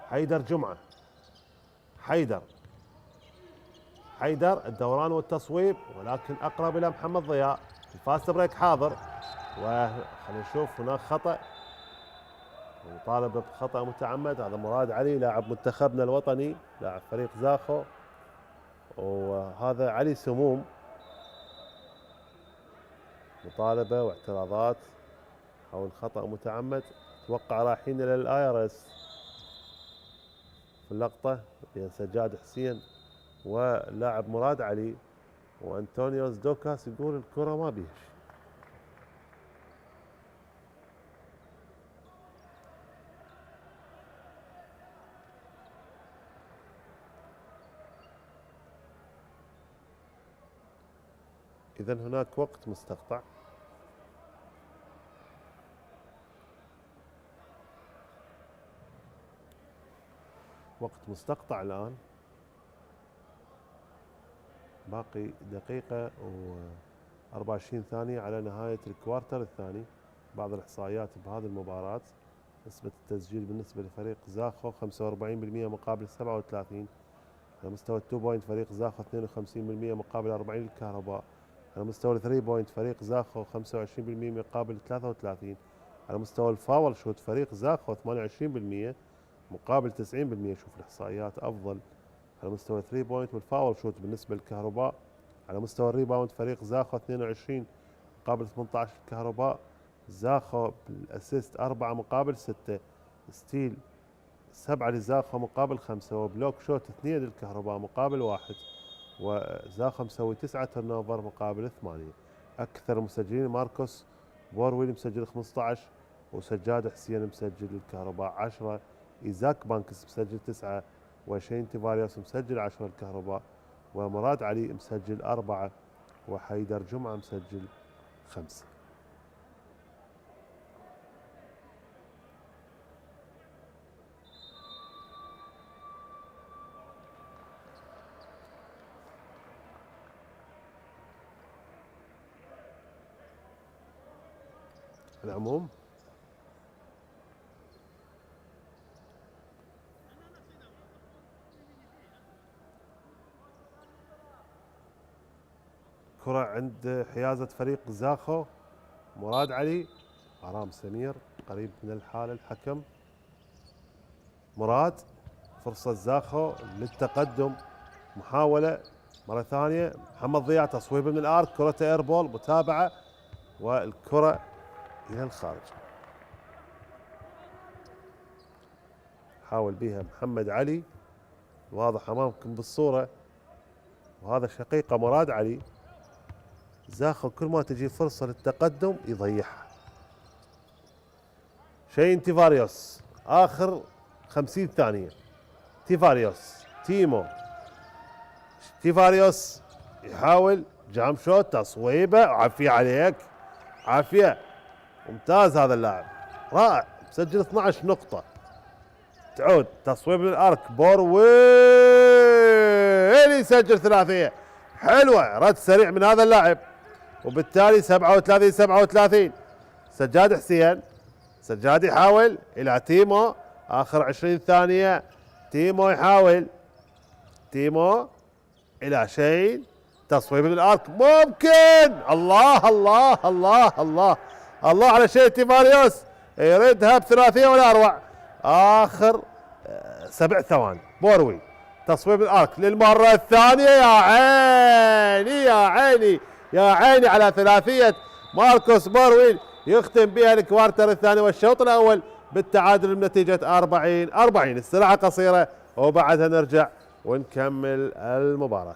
S1: حيدر جمعه، حيدر الدوران والتصويب، ولكن اقرب الى محمد ضياء. الفاست بريك حاضر، وخلينا نشوف هناك خطا، مطالبه بخطا متعمد. هذا مراد علي لاعب منتخبنا الوطني، لاعب فريق زاخو، وهذا علي سموم. مطالبه واعتراضات حول خطا متعمد. اتوقع رايحين الى الايرس في اللقطه بين سجاد حسين واللاعب مراد علي، وانطونيوس دوكاس يقول الكره ما بيها شيء. إذا هناك وقت مستقطع. الآن، باقي دقيقة و24 ثانية على نهاية الكوارتر الثاني. بعض الإحصائيات بهذه المباراة: نسبة التسجيل بالنسبة لفريق زاخو 45% مقابل 37. على مستوى التو بوينت فريق زاخو 52% مقابل 40 للكهرباء. على مستوى الثري بوينت فريق زاخو 25% مقابل 33. على مستوى الفاول شوت فريق زاخو 28% مقابل 90%. شوف الإحصائيات أفضل على مستوى الثري بوينت والفاول شوت بالنسبة للكهرباء. على مستوى الريباوند فريق زاخو 22 مقابل 18 الكهرباء. زاخو بالأسيست 4 مقابل 6، ستيل 7 لزاخو مقابل 5، وبلوك شوت 2 للكهرباء مقابل 1، وزاخو مسوي 9 تيرن اوفر مقابل 8. أكثر مسجلين ماركوس بورويل مسجل 15، وسجاد حسين مسجل للكهرباء 10، إيزاك بانكس مسجل 9، وشين تيفاريوس مسجل 10 الكهرباء، ومراد علي مسجل 4، وحيدر جمعة مسجل 5. العموم كرة عند حيازة فريق زاخو. مراد علي، آرام سمير قريب من الحالة. الحكم مراد، فرصة زاخو للتقدم، محاولة مرة ثانية. محمد ضياء تصويبه من الارك، كرة ايربول، متابعة والكرة إلى الخارج. حاول بها محمد علي، واضح أمامكم بالصورة، وهذا شقيقة مراد علي. زاخو كل ما تجي فرصة للتقدم يضيعها. شين تيفاريوس آخر 50 ثانية. تيفاريوس يحاول جام شوت، تصويبه، عافية عليك، عافية، ممتاز هذا اللاعب، رائع، مسجل 12 نقطة. تعود تصويب للارك، بورويل يسجل ثلاثية حلوة، رد سريع من هذا اللاعب، وبالتالي 37. سجاد يحاول الى تيمو، اخر 20 ثانية. تيمو يحاول، الى شيء، تصويب للارك ممكن. الله الله الله الله الله على شيء تيفاريوس، يردها بثلاثية ولا اروع. اخر 7 ثواني. بوروي تصويب الارك للمرة الثانية، يا عيني يا عيني يا عيني على ثلاثية ماركوس بوروي، يختم بها الكوارتر الثاني والشوط الاول بالتعادل بنتيجة 40. استراحة قصيرة وبعدها نرجع ونكمل المباراة.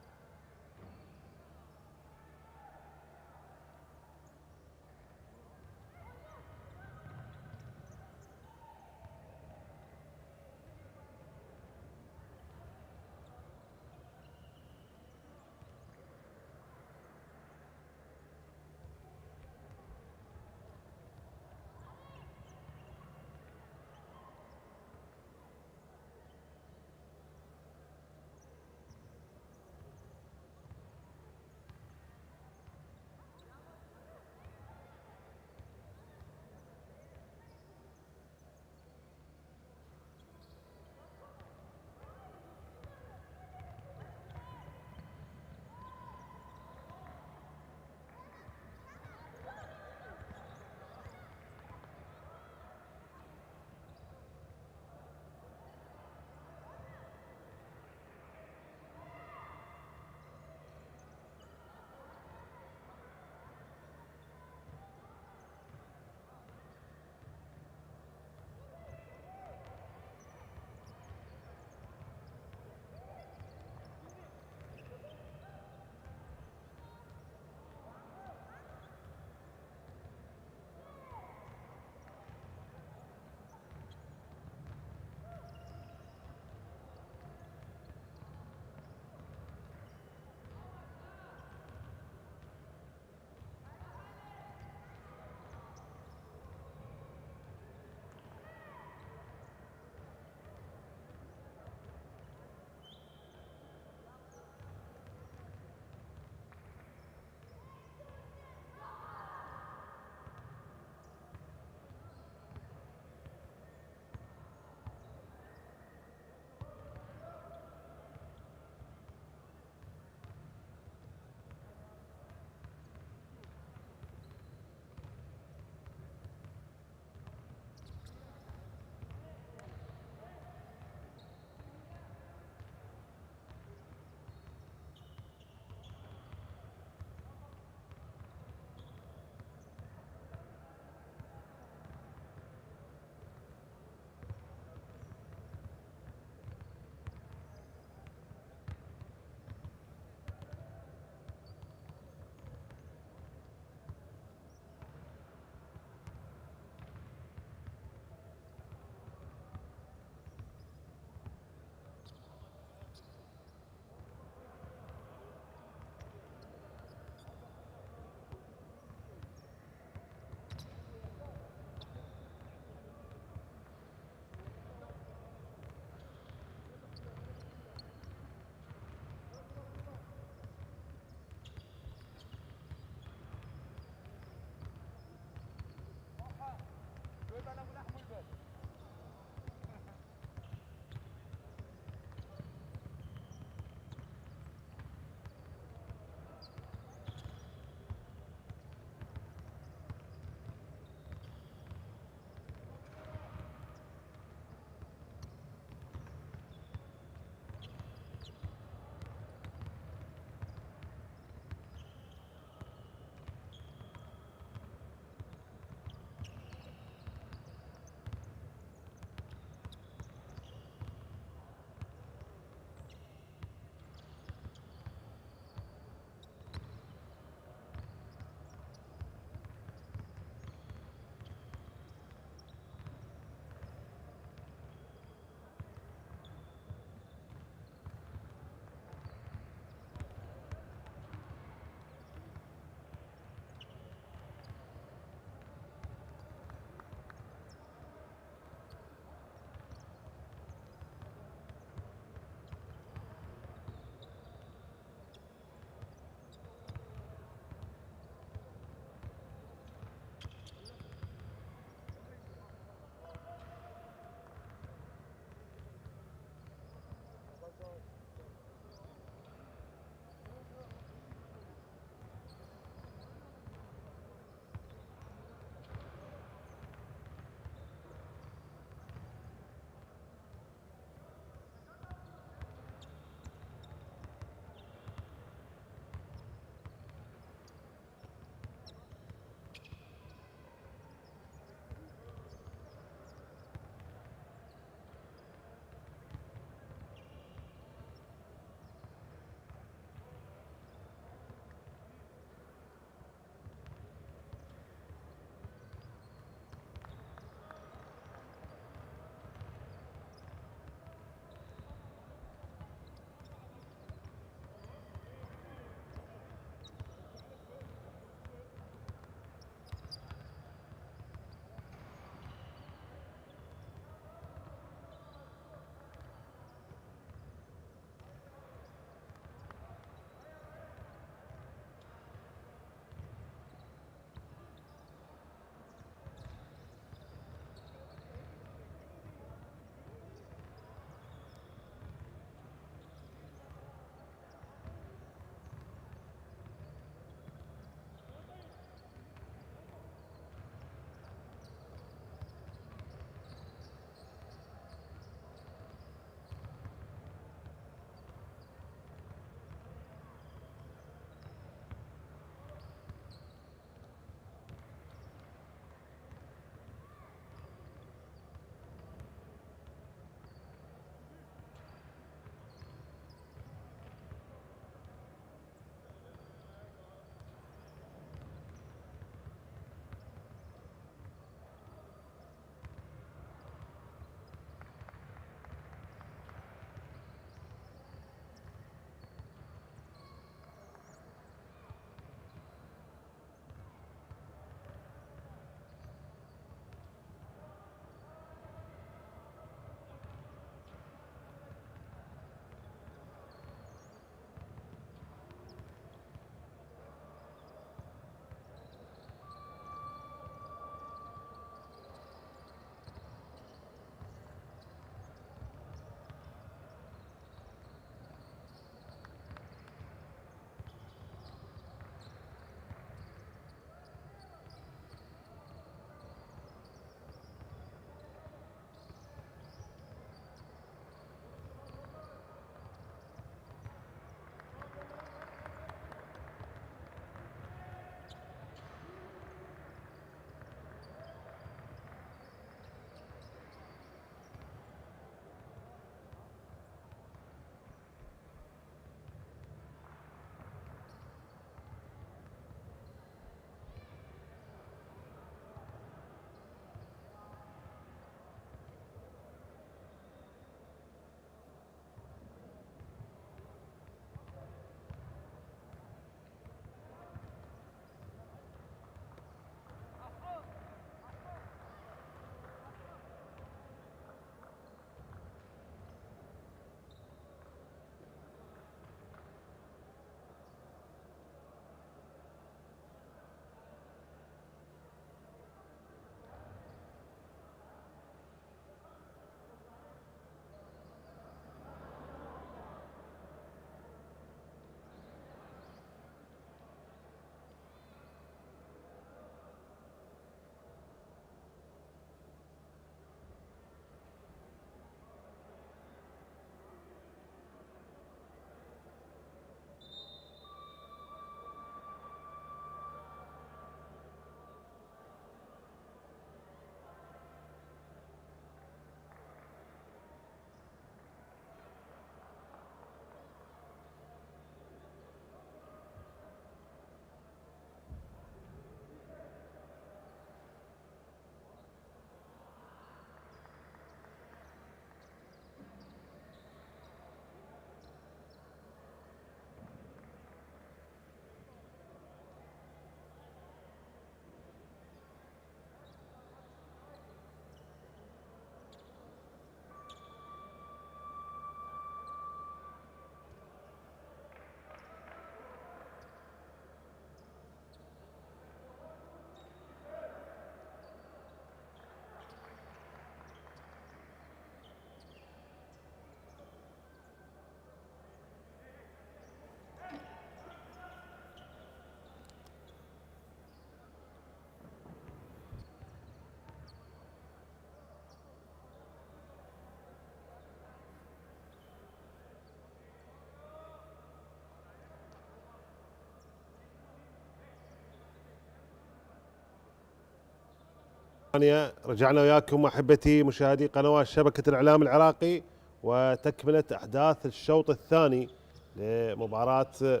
S1: ثانية رجعنا وياكم أحبتي مشاهدي قنوات شبكة الإعلام العراقي، وتكملة أحداث الشوط الثاني لمباراة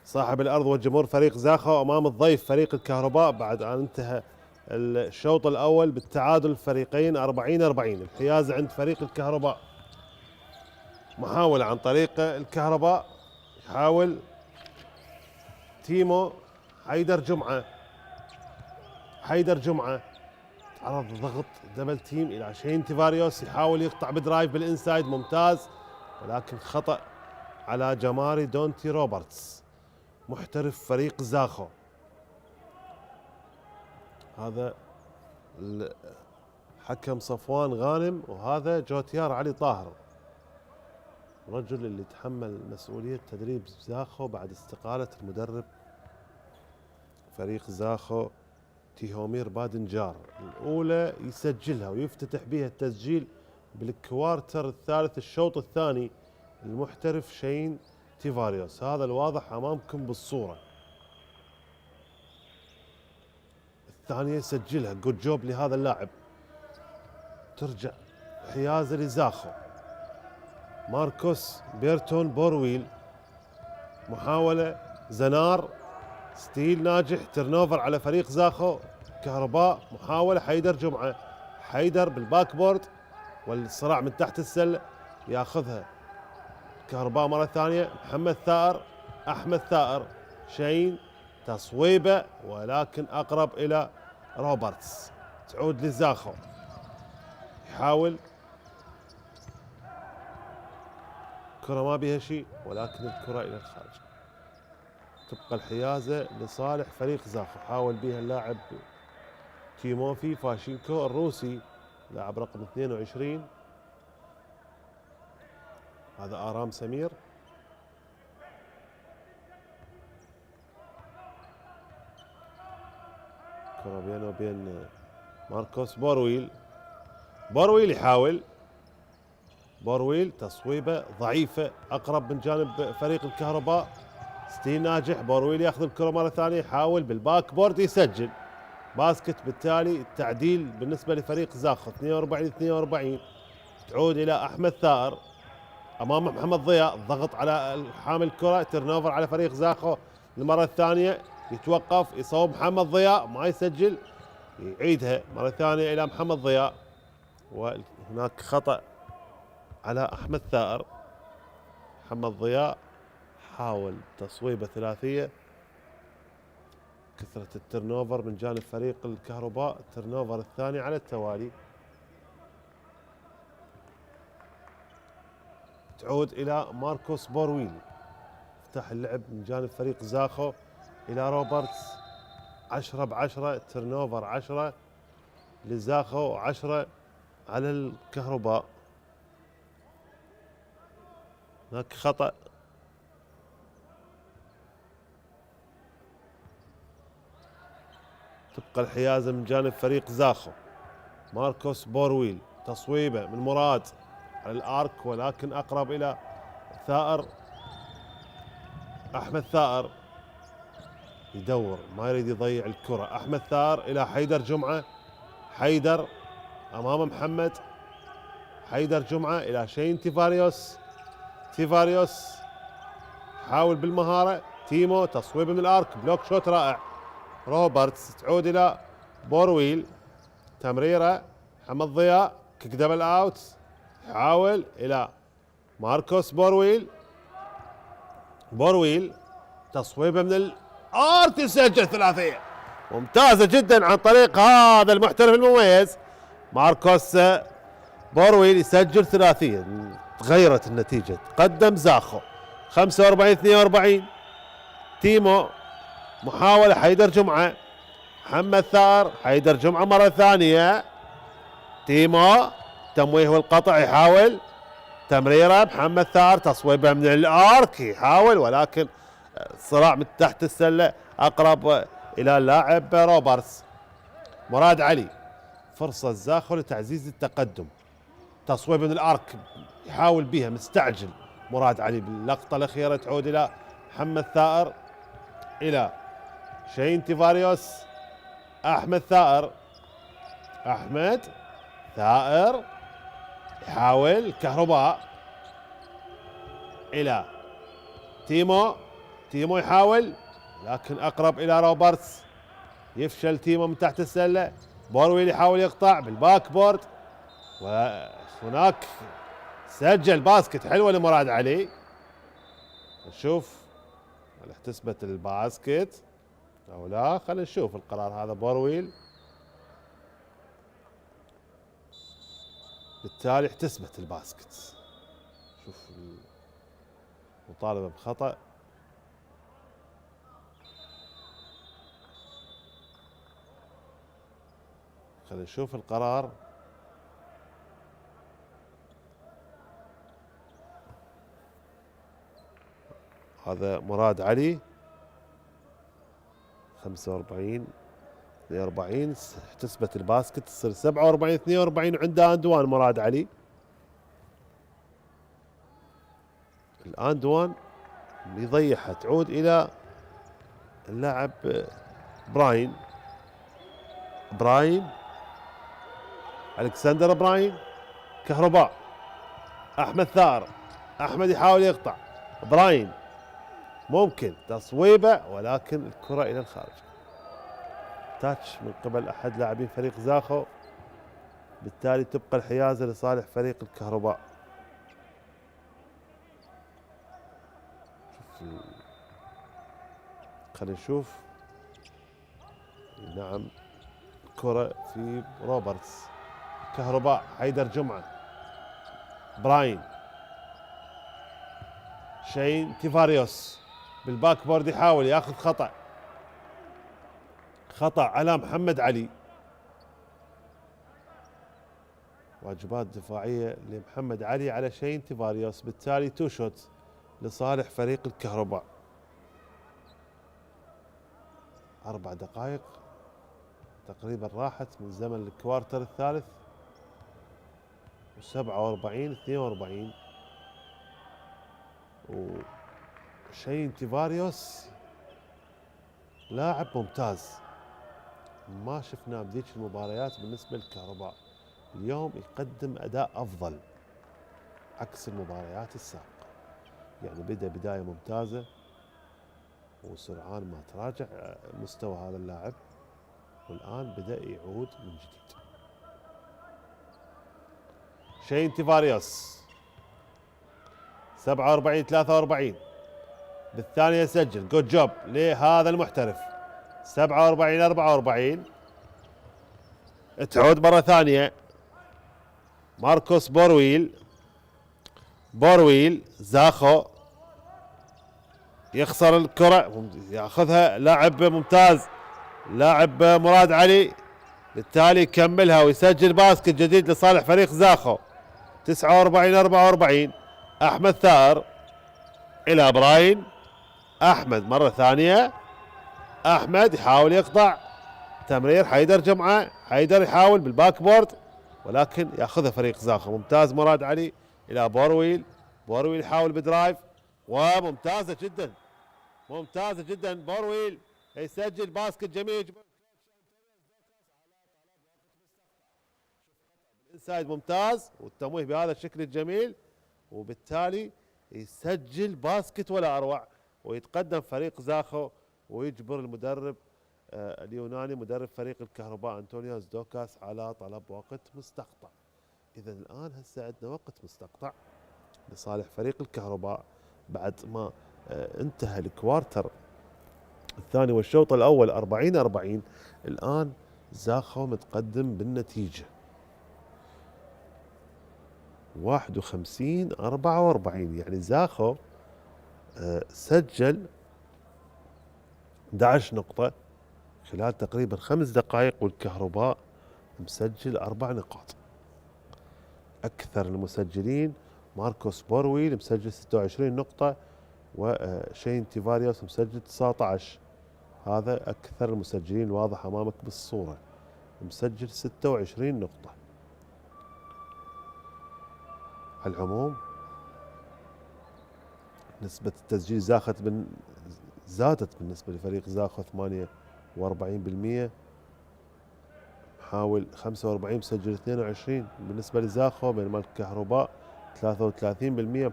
S1: صاحب الأرض والجمهور فريق زاخو أمام الضيف فريق الكهرباء، بعد أن انتهى الشوط الأول بالتعادل الفريقين 40-40. الحيازة عند فريق الكهرباء، محاولة عن طريق الكهرباء، يحاول تيمو حيدر جمعة تعرض ضغط دبل تيم إلى شين تيفاريوس، يحاول يقطع بدرايف بالإنسايد ممتاز، ولكن خطأ على جماري دونتي روبرتس محترف فريق زاخو. هذا الحكم صفوان غانم، وهذا جوتيار علي طاهر، الرجل اللي تحمل مسؤولية تدريب زاخو بعد استقالة المدرب فريق زاخو تيهومير بادنجار. الأولى يسجلها ويفتتح بها التسجيل بالكوارتر الثالث الشوط الثاني المحترف شين تيفاريوس، هذا الواضح أمامكم بالصورة. الثانية يسجلها، جود جوب لهذا اللاعب. ترجع حيازة لزاخو، ماركوس بيرتون بورويل، محاولة زنار، ستيل ناجح، ترنوفر على فريق زاخو. كهرباء محاولة حيدر جمعة، حيدر بالباك بورد والصراع من تحت السلة، ياخذها كهرباء مرة ثانية. محمد ثائر، أحمد ثائر، شين، تصويبة ولكن أقرب إلى روبرتس، تعود لزاخو، يحاول كرة ما بها شيء ولكن الكرة إلى الخارج. تبقى الحيازة لصالح فريق زاخو، حاول بها اللاعب تيموفي فاشينكو الروسي، لاعب رقم 22، هذا آرام سمير. كرة بينه وبين ماركوس بورويل يحاول، بورويل تصويبة ضعيفة أقرب من جانب فريق الكهرباء. ستيل ناجح، بورويل ياخذ الكرة مرة ثانية، يحاول بالباك بورد يسجل باسكت، بالتالي التعديل بالنسبة لفريق زاخو 42-42. تعود إلى أحمد ثائر أمام محمد ضياء، ضغط على حامل الكرة، ترنوفر على فريق زاخو المرة الثانية، يتوقف، يصوب محمد ضياء ما يسجل، يعيدها مرة ثانية إلى محمد ضياء، وهناك خطأ على أحمد ثائر. محمد ضياء حاول تصويبة ثلاثية، كثرة الترنوفر من جانب فريق الكهرباء، الترنوفر الثاني على التوالي. تعود إلى ماركوس بورويل، افتح اللعب من جانب فريق زاخو إلى روبرتس، 10-10، ترنوفر 10 لزاخو 10 على الكهرباء. هناك خطأ تبقى الحيازة من جانب فريق زاخو. ماركوس بورويل، تصويبة من مراد على الارك ولكن اقرب الى ثائر. احمد ثائر يدور، ما يريد يضيع الكرة. احمد ثائر الى حيدر جمعة، حيدر امام محمد، حيدر جمعة الى شين تيفاريوس حاول بالمهارة. تيمو تصويبة من الارك، بلوك شوت رائع. روبرتس، تعود الى بورويل، تمريرة محمد ضياء، كيك دبل اوت، يحاول الى ماركوس بورويل، تصويبه من الارك، يسجل ثلاثيه ممتازه جدا عن طريق هذا المحترف المميز ماركوس بورويل، يسجل ثلاثيه. تغيرت النتيجه، تقدم زاخو 45-42. تيمو محاوله، حيدر جمعه، محمد ثار، حيدر جمعه مره ثانيه، تيمو تمويه والقطع، يحاول تمريره، محمد ثار تصويبه من الارك، يحاول ولكن صراع من تحت السله اقرب الى اللاعب روبرتس. مراد علي، فرصه زاخو لتعزيز التقدم، تصويب من الارك يحاول بها، مستعجل مراد علي باللقطه الاخيره. تعود الى محمد ثائر، الى شين تيفاريوس، احمد ثائر، أحمد ثائر يحاول كهرباء إلى تيمو. تيمو يحاول لكن أقرب إلى روبرتس. يفشل تيمو من تحت السلة. بورويل يحاول يقطع بالباك بورد وهناك سجل باسكت حلوة لمراد علي. نشوف هل احتسبت الباسكت أو لا. خلينا نشوف القرار هذا. بورويل بالتالي احتسبت الباسكت. شوف مطالبة بخطأ. خلينا نشوف القرار. هذا مراد علي 45 42 احتسبت الباسكت تصير 47 42 عنده اندوان مراد علي. الاندوان اللي يضيعها تعود الى اللاعب براين الكسندر براين. كهرباء احمد ثار. احمد يحاول يقطع. براين ممكن تصويبه ولكن الكرة الى الخارج. تاتش من قبل احد لاعبين فريق زاخو. بالتالي تبقى الحيازة لصالح فريق الكهرباء. خلينا نشوف. نعم كرة في روبرتس. كهرباء حيدر جمعة. براين شين تيفاريوس بالباك بورد يحاول ياخذ خطأ على محمد علي. واجبات دفاعية لمحمد علي على شين تيفاريوس. بالتالي تو شوت لصالح فريق الكهرباء. 4 دقائق تقريبا راحت من زمن الكوارتر الثالث. 47 42 وشين تيفاريوس لاعب ممتاز ما شفناه بذيك المباريات بالنسبة للكهرباء. اليوم يقدم أداء أفضل عكس المباريات السابقة. يعني بدأ بداية ممتازة وسرعان ما تراجع مستوى هذا اللاعب والآن بدأ يعود من جديد. شين تيفاريوس 47 43 بالثانية سجل. جود جوب لهذا المحترف. 47 44 تعود مرة ثانية. ماركوس بورويل زاخو يخسر الكرة ياخذها لاعب ممتاز لاعب مراد علي. بالتالي يكملها ويسجل باسكت جديد لصالح فريق زاخو. 49 44 احمد ثار الى براين. احمد مرة ثانية. احمد يحاول يقطع تمرير حيدر جمعة. حيدر يحاول بالباك بورد ولكن ياخذها فريق زاخو. ممتاز مراد علي الى بورويل يحاول بدرايف وممتازة جدا بورويل يسجل باسكت جميل. الانسايد ممتاز والتمويه بهذا الشكل الجميل وبالتالي يسجل باسكت ولا اروع ويتقدم فريق زاخو ويجبر المدرب اليوناني مدرب فريق الكهرباء أنطونيوس دوكاس على طلب وقت مستقطع. إذا الآن هسه عندنا وقت مستقطع لصالح فريق الكهرباء بعد ما انتهى الكوارتر الثاني والشوط الأول 40 40. الآن زاخو متقدم بالنتيجة 51 44. يعني زاخو سجل 11 نقطة خلال تقريبا 5 دقائق والكهرباء مسجل 4 نقاط. أكثر المسجلين ماركوس بورويل مسجل 26 نقطة وشين تيفاريوس مسجل 19. هذا أكثر المسجلين واضح أمامك بالصورة مسجل 26 نقطة. على العموم نسبة التسجيل زادت بالنسبة لفريق زاخو 48%. محاول 45 مسجل 22. بالنسبة لزاخو بينما الكهرباء 33%،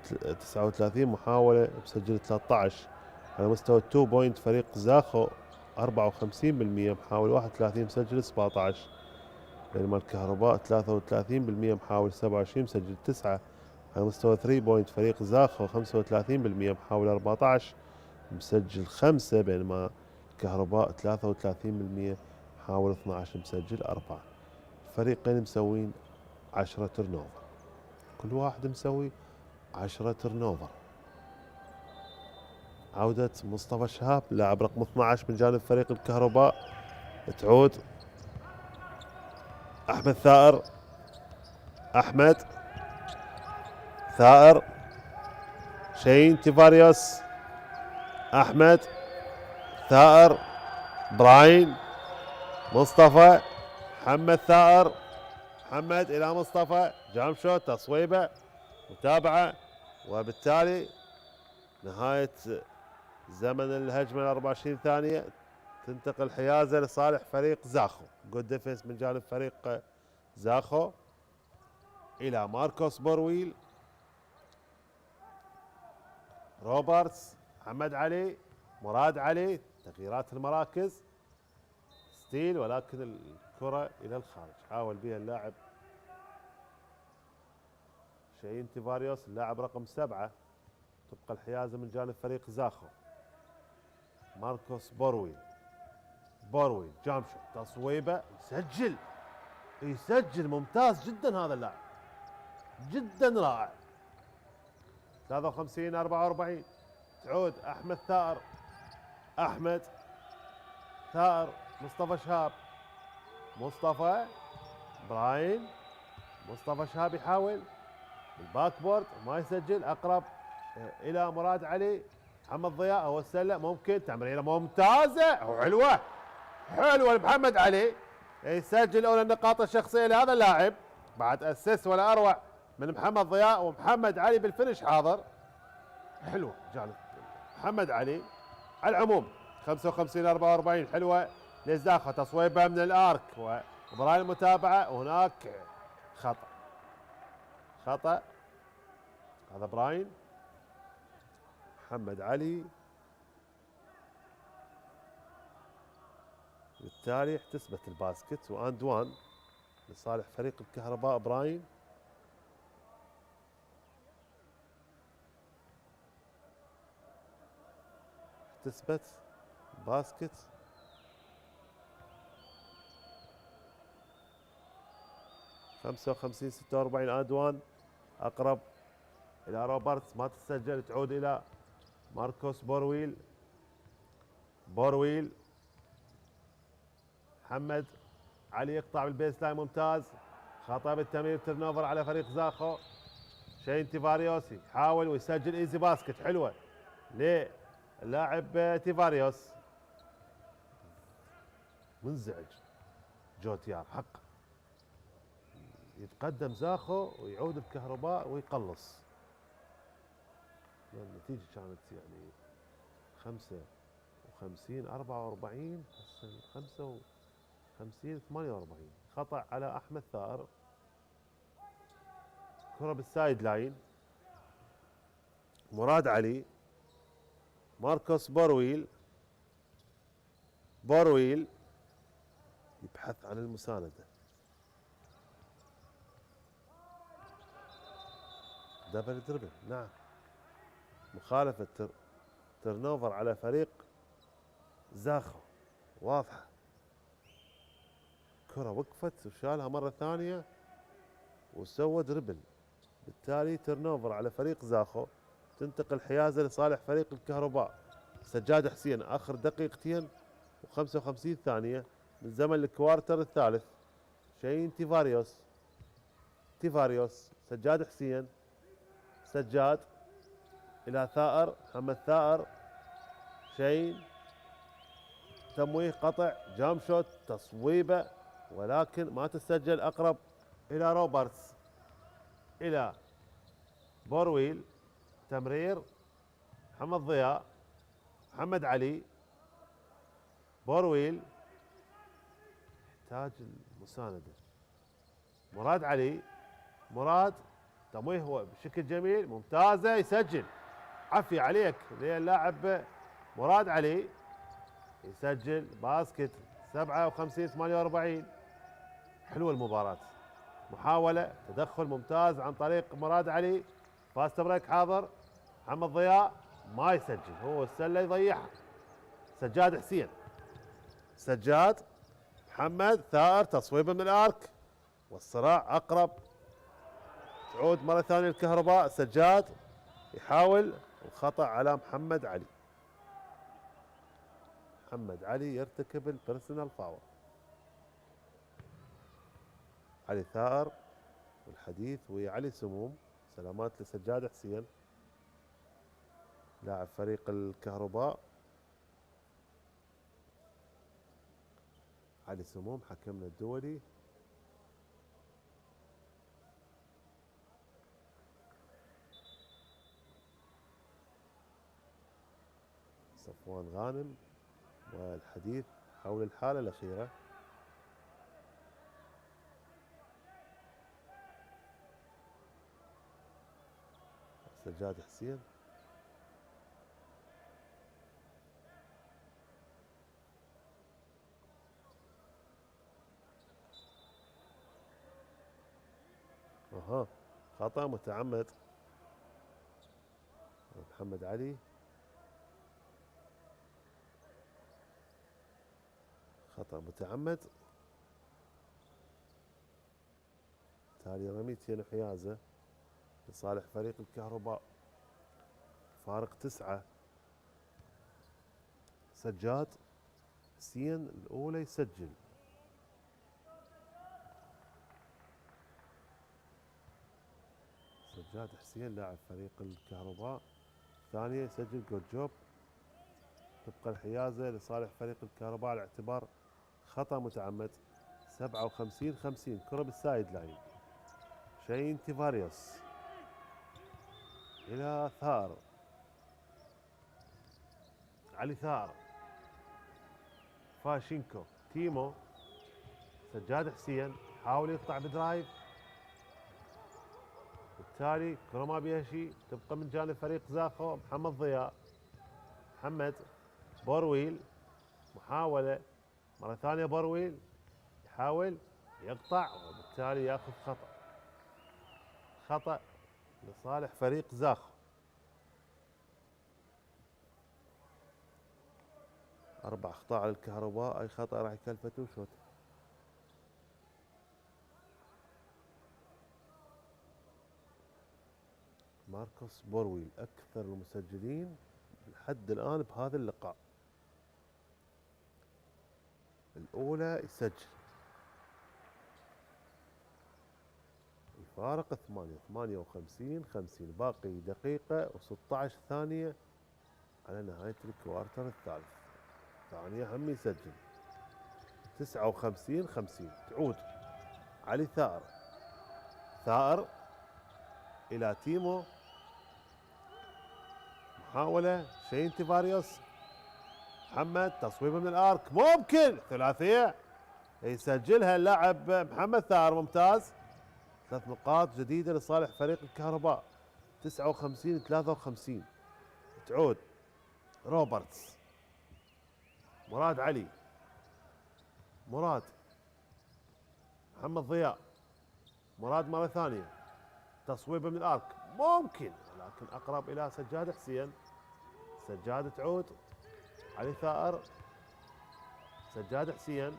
S1: 39 محاولة مسجل 13. على مستوى التو بوينت فريق زاخو 54% محاول 31 مسجل 17، بينما الكهرباء 33% محاول 27 مسجل 9. على مستوى 3 بوينت فريق زاخو 35% محاول 14 مسجل 5، بينما الكهرباء 33% محاول 12 مسجل 4. الفريقين مسوين 10 ترنوفر، كل واحد مسوي 10 ترنوفر. عودة مصطفى شهاب لاعب رقم 12 من جانب فريق الكهرباء. تعود أحمد ثائر، أحمد ثائر، شين تيفاريوس، أحمد ثائر، براين، مصطفى، محمد ثائر، محمد إلى مصطفى، جام شوت، تصويبة، متابعة، وبالتالي نهاية زمن الهجمة 24 ثانية. تنتقل حيازة لصالح فريق زاخو. جود ديفنس من جانب فريق زاخو إلى ماركوس بورويل، روبرتس، محمد علي، مراد علي. تغييرات المراكز، ستيل، ولكن الكرة إلى الخارج. حاول بها اللاعب شاهين تيفاريوس اللاعب رقم 7. تبقى الحيازة من جانب فريق زاخو. ماركوس بورويل، بورويل جامب شوت، تصويبة، يسجل ممتاز جدا هذا اللاعب، جدا رائع. 53 44. تعود أحمد ثائر، أحمد ثائر، مصطفى شهاب، مصطفى، براين، مصطفى شهاب يحاول الباك بورد ما يسجل. أقرب إلى مراد علي، محمد ضياء هو السلة، ممكن تمريرة ممتازة وحلوة، حلوة لمحمد علي، يسجل أولى النقاط الشخصية لهذا اللاعب بعد أسيس ولا أروع من محمد ضياء. ومحمد علي بالفنش حاضر، حلوة جانب محمد علي. على العموم 55 44 حلوة لزاخو، تصويبة من الارك وإبراهيم المتابعة، وهناك خطأ هذا براين. محمد علي بالتالي احتسبت الباسكت واند وان لصالح فريق الكهرباء. براين احتسبت باسكت. خمسة وخمسين 46 اند وان. اقرب الى روبرتس ما تسجل. تعود الى ماركوس بورويل، بورويل، محمد علي يقطع بالبيس لاين ممتاز. خطأ بالتمرير، ترنوفر على فريق زاخو. شين تيفاريوس يحاول ويسجل ايزي باسكت حلوه للاعب تيفاريوس. منزعج جوتيار حق، يتقدم زاخو ويعود الكهرباء ويقلص. النتيجة كانت يعني 55 44 55 48. خطأ على أحمد ثائر، كرة بالسايد لاين. مراد علي، ماركوس بورويل، بورويل يبحث عن المساندة. دبل دربل، نعم، مخالفة ترنوفر على فريق زاخو واضحة. كرة وقفت وشالها مرة ثانية وسوى دربل، بالتالي ترنوفر على فريق زاخو. تنتقل حيازة لصالح فريق الكهرباء. سجاد حسين آخر دقيقتين و55 ثانية من زمن الكوارتر الثالث. شاهين تيفاريوس، تيفاريوس، سجاد حسين، سجاد إلى ثائر، محمد ثائر، شاهين، تمويه، قطع، جام شوت، تصويبة، ولكن ما تسجل. أقرب إلى روبرتس، إلى بورويل، تمرير، محمد ضياء، محمد علي، بورويل يحتاج المساندة. مراد علي، مراد تمويه هو بشكل جميل، ممتازة، يسجل. عافية عليك للاعب مراد علي، يسجل باسكت 57-48. حلوة المباراة. محاولة تدخل ممتاز عن طريق مراد علي، فاست بريك حاضر. محمد ضياء ما يسجل، هو السلة يضيعها. سجاد حسين، سجاد محمد ثائر، تصويبه من الارك والصراع اقرب. تعود مرة ثانية الكهرباء، سجاد يحاول، الخطأ على محمد علي. محمد علي يرتكب البيرسونال فاول. علي ثائر والحديث ويا علي سموم. سلامات لسجاد حسين لاعب فريق الكهرباء. علي سموم حكمنا الدولي. صفوان غانم والحديث حول الحالة الأخيرة. سجاد حسين، خطأ متعمد. محمد علي، خطأ متعمد. تالي رميتين وحيازة لصالح فريق الكهرباء، فارق 9. سجاد حسين الأولى يسجل. سجاد حسين لاعب فريق الكهرباء، ثانية يسجل جود جوب. تبقى الحيازة لصالح فريق الكهرباء على اعتبار خطأ متعمد. 57-50، كرة بالسايد لاين. شاين تيفاريوس إلى ثار. علي ثار، فاشينكو، تيمو. سجاد حسين حاول يقطع بدرايف، بالتالي كرة ما بيها شيء. تبقى من جانب فريق زاخو محمد ضياء. محمد بورويل، محاولة مرة ثانية. بورويل يحاول يقطع وبالتالي ياخذ خطأ. خطأ لصالح فريق زاخو. 4 أخطاء على الكهرباء، أي خطأ راح يكلفته شوت. ماركوس بورويل أكثر المسجلين لحد الآن بهذا اللقاء. الأولى يسجل. الفارق 58-50، باقي دقيقة و16 ثانية على نهاية الكوارتر الثالث. ثانية هم يسجل. 59-50. تعود علي ثائر، ثائر إلى تيمو. محاولة شاين تيفاريوس. محمد تصويبه من الارك، ممكن ثلاثية يسجلها اللاعب محمد ثائر، ممتاز. 3 نقاط جديدة لصالح فريق الكهرباء. 59-53. تعود روبرتس، مراد علي، مراد، محمد ضياء، مراد مرة ثانية. تصويبه من الارك ممكن، لكن اقرب الى سجاد حسين. سجاد تعود علي ثائر، سجاد حسين.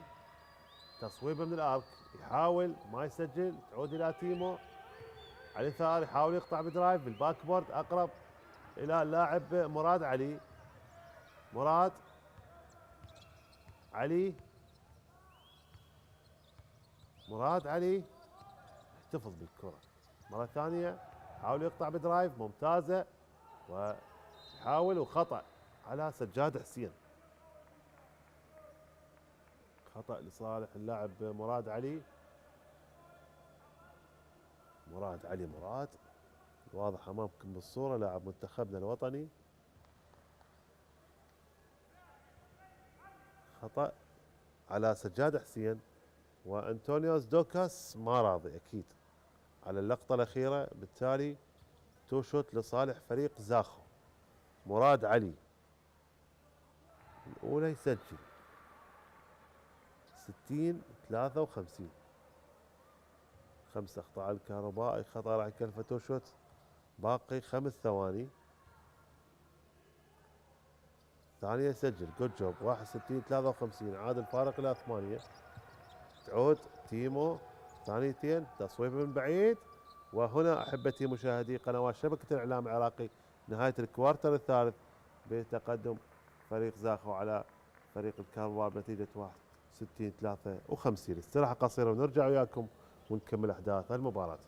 S1: تصويبه من الارك يحاول ما يسجل. تعود الى تيمو. علي ثائر يحاول يقطع بدرايف بالباك بورد، اقرب الى اللاعب مراد علي. مراد علي، مراد علي احتفظ بالكرة مرة ثانية. يحاول يقطع بدرايف ممتازة، ويحاول وخطأ على سجاد حسين. خطأ لصالح اللاعب مراد علي. مراد علي، مراد واضح امامكم بالصورة، لاعب منتخبنا الوطني. خطأ على سجاد حسين. وأنطونيوس دوكاس ما راضي أكيد على اللقطة الأخيرة، بالتالي تو شوت لصالح فريق زاخو. مراد علي الأولى يسجل 60-53. 5 أخطاء على الكهرباء، خطأ راح يكلفه تو شوت، باقي 5 ثواني. ثانية يسجل، جود جوب. 61-53، عاد الفارق إلى 8. تعود تيمو ثانيتين، تصويب من بعيد. وهنا أحبتي مشاهدي قنوات شبكة الإعلام العراقي، نهاية الكوارتر الثالث بتقدم فريق زاخو على فريق الكهرباء بنتيجة 61-53. استراحة قصيرة ونرجع وياكم ونكمل أحداث المباراة.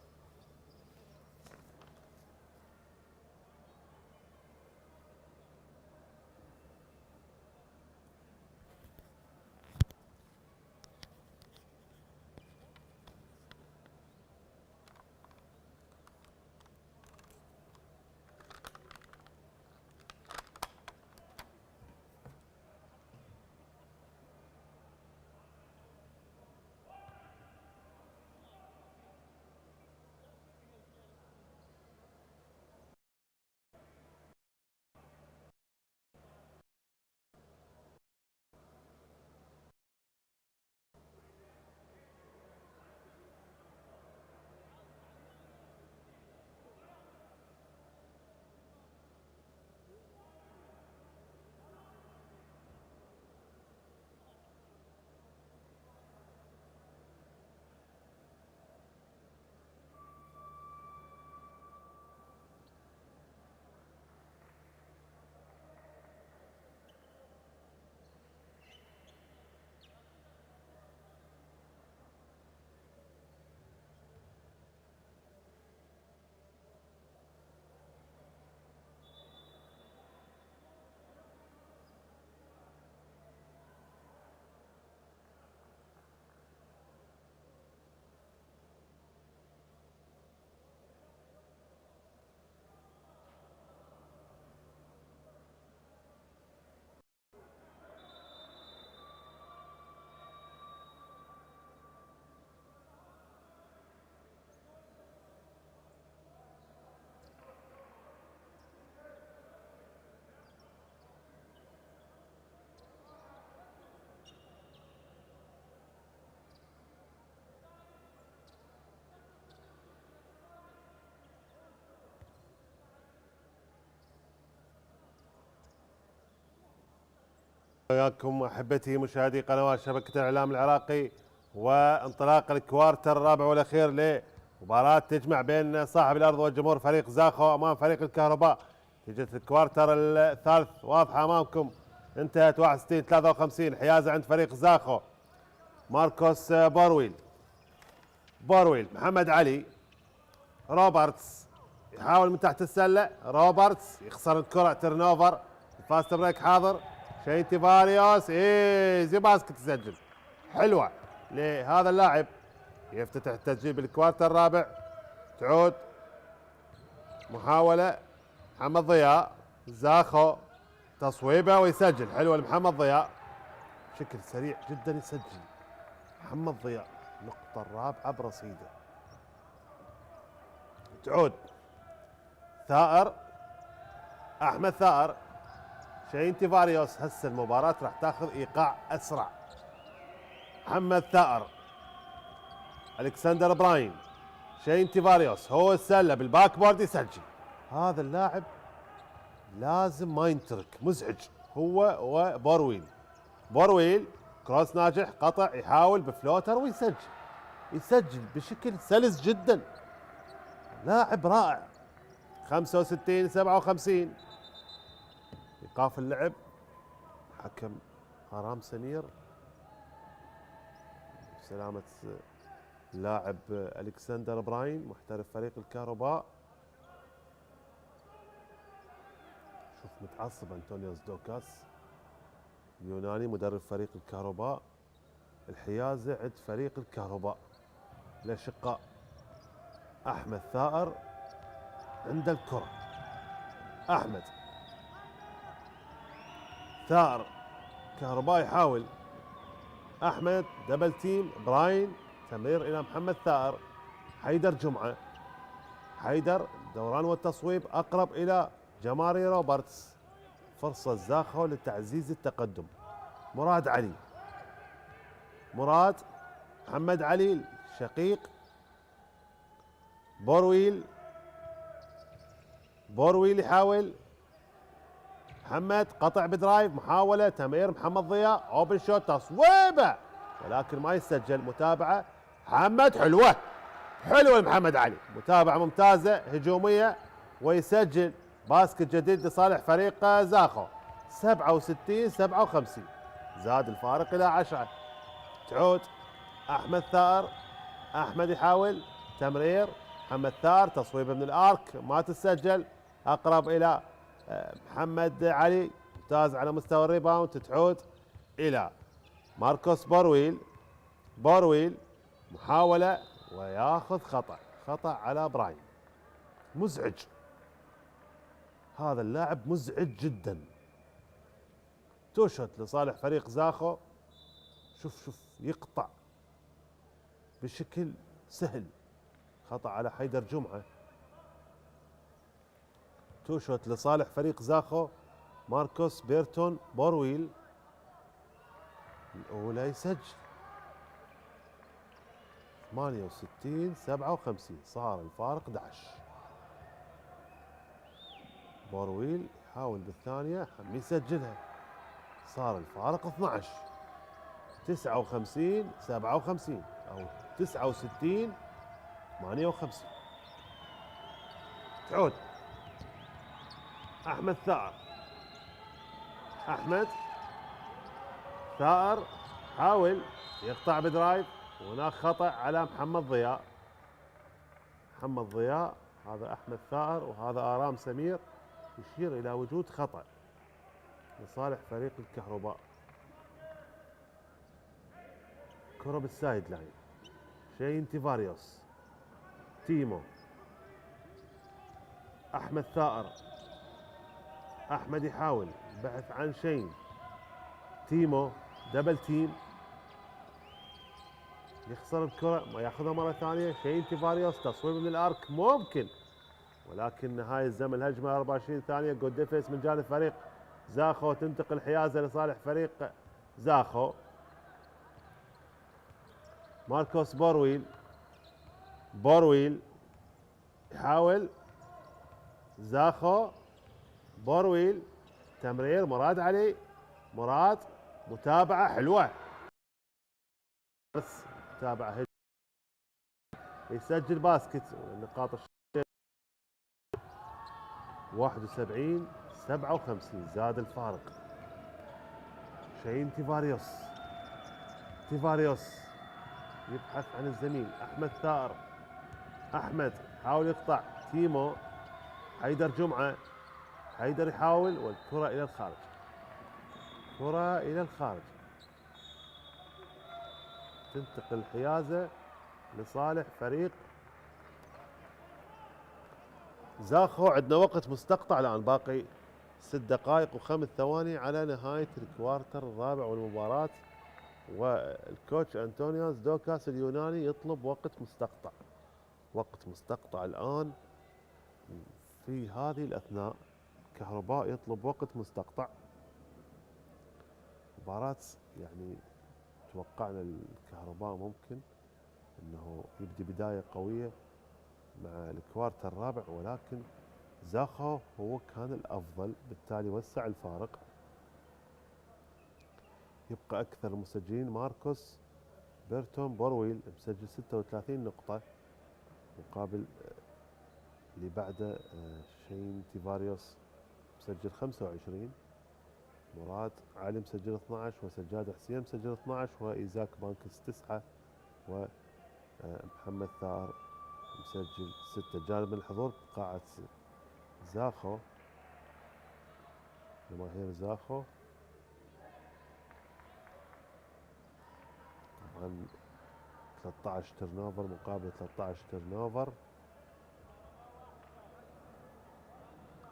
S1: وياكم احبتي مشاهدي قنوات شبكه الاعلام العراقي، وانطلاق الكوارتر الرابع والاخير لمباراه تجمع بين صاحب الارض والجمهور فريق زاخو امام فريق الكهرباء. نتيجه الكوارتر الثالث واضحه امامكم، انتهت 61-53، حيازه عند فريق زاخو. ماركوس بورويل، محمد علي، روبرتس يحاول من تحت السله، روبرتس يخسر الكره، تيرن اوفر. الفاست بريك حاضر، شين تيفاريوس ايزي باسكت تسجل حلوه لهذا اللاعب، يفتتح التسجيل بالكوارتر الرابع. تعود محاوله محمد ضياء، زاخو تصويبه ويسجل، حلوه لمحمد ضياء بشكل سريع جدا يسجل محمد ضياء النقطه الرابعه برصيده. تعود ثائر، احمد ثائر، شين تيفاريوس. هسه المباراة راح تاخذ ايقاع اسرع. محمد ثائر، الكسندر براين، شين تيفاريوس، هو السله بالباك بورد يسجل. هذا اللاعب لازم ما ينترك، مزعج هو وبورويل. كروس ناجح، قطع، يحاول بفلوتر يسجل بشكل سلس جدا. لاعب رائع. 65-57، ايقاف اللعب حكم هرام سمير سلامة اللاعب الكسندر براين محترف فريق الكهرباء. شوف متعصب انطونيوس دوكاس اليوناني مدرب فريق الكهرباء. الحيازة عند فريق الكهرباء الأشقاء. أحمد ثائر عند الكرة، أحمد ثائر، كهرباء يحاول أحمد دبل تيم براين، تمرير إلى محمد ثائر. حيدر جمعة، حيدر دوران والتصويب أقرب إلى جماري روبرتس. فرصة زاخو لتعزيز التقدم. مراد علي، مراد، محمد علي شقيق، بورويل، بورويل يحاول، محمد قطع بدرايف، محاولة تمرير محمد ضياء، اوبن شوت تصويبه ولكن ما يسجل. متابعة محمد حلوة، حلوة محمد علي، متابعة ممتازة هجومية ويسجل باسكت جديد لصالح فريق زاخو. 67 57 زاد الفارق إلى 10. تعود أحمد ثائر، أحمد يحاول تمرير، محمد ثائر تصويبه من الارك ما تسجل، اقرب الى محمد علي، ممتاز على مستوى الريباوند. تعود الى ماركوس بورويل، بورويل محاولة وياخذ خطأ، خطأ على براين. مزعج، هذا اللاعب مزعج جدا. توشت لصالح فريق زاخو، شوف شوف يقطع بشكل سهل. خطأ على حيدر جمعة. توشوت لصالح فريق زاخو، ماركوس بيرتون بورويل الأولى يسجل. 68 57 صار الفارق 11. بورويل يحاول بالثانية هم يسجلها، صار الفارق 12. 59 57 أو 69 58. تعود أحمد ثائر، أحمد ثائر حاول يقطع بدرايف، وهناك خطأ على محمد ضياء. محمد ضياء، هذا أحمد ثائر وهذا آرام سمير، يشير إلى وجود خطأ لصالح فريق الكهرباء. كرة بالسايد لاين، شين تيفاريوس، تيمو، أحمد ثائر، أحمد يحاول بحث عن شين، تيمو دبل تيم، يخسر الكرة ما ياخذها مرة ثانية. شين تيفاريوس تصويب من الارك ممكن، ولكن نهاية الزمن الهجمة 24 ثانية. جود ديفيس من جانب فريق زاخو، تنتقل حيازة لصالح فريق زاخو. ماركوس بورويل، بورويل يحاول زاخو، بورويل تمرير مراد علي، مراد متابعة حلوة، بس متابعة يسجل باسكت. نقاط 71 57 زاد الفارق. شين تيفاريوس، تيفاريوس يبحث عن الزميل أحمد ثائر، أحمد حاول يقطع، تيمو، حيدر جمعة، حيدر يحاول والكرة إلى الخارج، كرة إلى الخارج. تنتقل حيازة لصالح فريق زاخو. عندنا وقت مستقطع الآن، باقي 6 دقائق و5 ثواني على نهاية الكوارتر الرابع والمباراة، والكوتش أنطونيوس دوكاس اليوناني يطلب وقت مستقطع. وقت مستقطع الآن في هذه الأثناء، كهرباء يطلب وقت مستقطع. مباراة يعني توقعنا الكهرباء ممكن انه يبدي بداية قوية مع الكوارتر الرابع، ولكن زاخو هو كان الافضل، بالتالي وسع الفارق. يبقى اكثر المسجلين ماركوس بيرتون بورويل مسجل 36 نقطة، مقابل اللي بعده شين تيفاريوس مسجل 25، مراد علي مسجل 12، وسجاد حسين مسجل 12، وايزاك بانكس 9، ومحمد ثائر مسجل 6. جانب من الحضور قاعة زاخو، جماهير زاخو طبعا 13 تيرن اوفر مقابل 13 تيرن اوفر،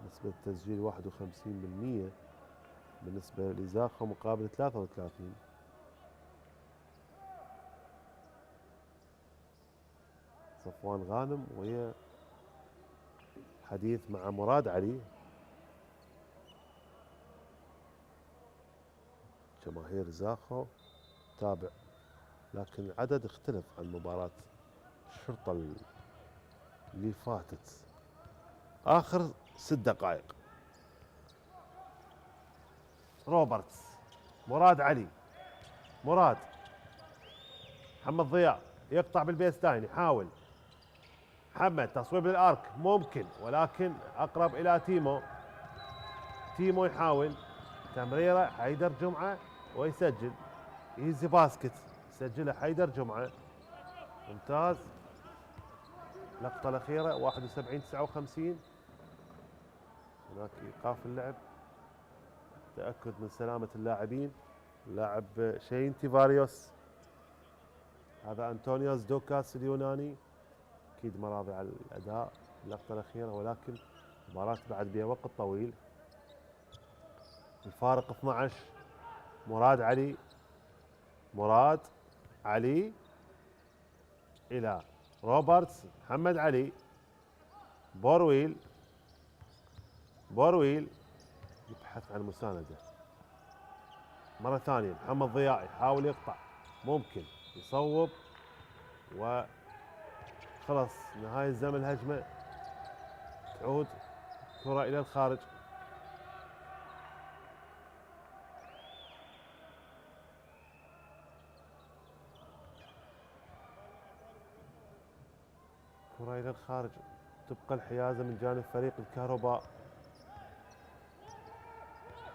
S1: نسبة التسجيل 51% بالنسبة لزاخو مقابل 33. صفوان غانم وهي حديث مع مراد علي. جماهير زاخو تابع، لكن العدد اختلف عن مباراة الشرطة اللي فاتت. آخر 6 دقائق. روبرتس، مراد علي، مراد، محمد ضياء يقطع بالبيس لاين، يحاول محمد تصويب للارك ممكن، ولكن اقرب الى تيمو. تيمو يحاول تمريره، حيدر جمعه ويسجل. ايزي باسكت يسجلها حيدر جمعه، ممتاز. اللقطه الاخيره 71-59. هناك ايقاف اللعب، تاكد من سلامه اللاعبين. اللاعب شين تيفاريوس، هذا أنطونيوس دوكاس اليوناني، أكيد ما راضي على الأداء اللقطة الأخيرة، ولكن المباراة بعد بها وقت طويل. الفارق 12. مراد علي، مراد علي إلى روبرتس، محمد علي، بورويل، بورويل يبحث عن مساندة مرة ثانية. محمد ضياء يحاول يقطع، ممكن يصوب، وخلص نهاية زمن الهجمة. تعود كرة إلى الخارج. كرة إلى الخارج، تبقى الحيازة من جانب فريق الكهرباء.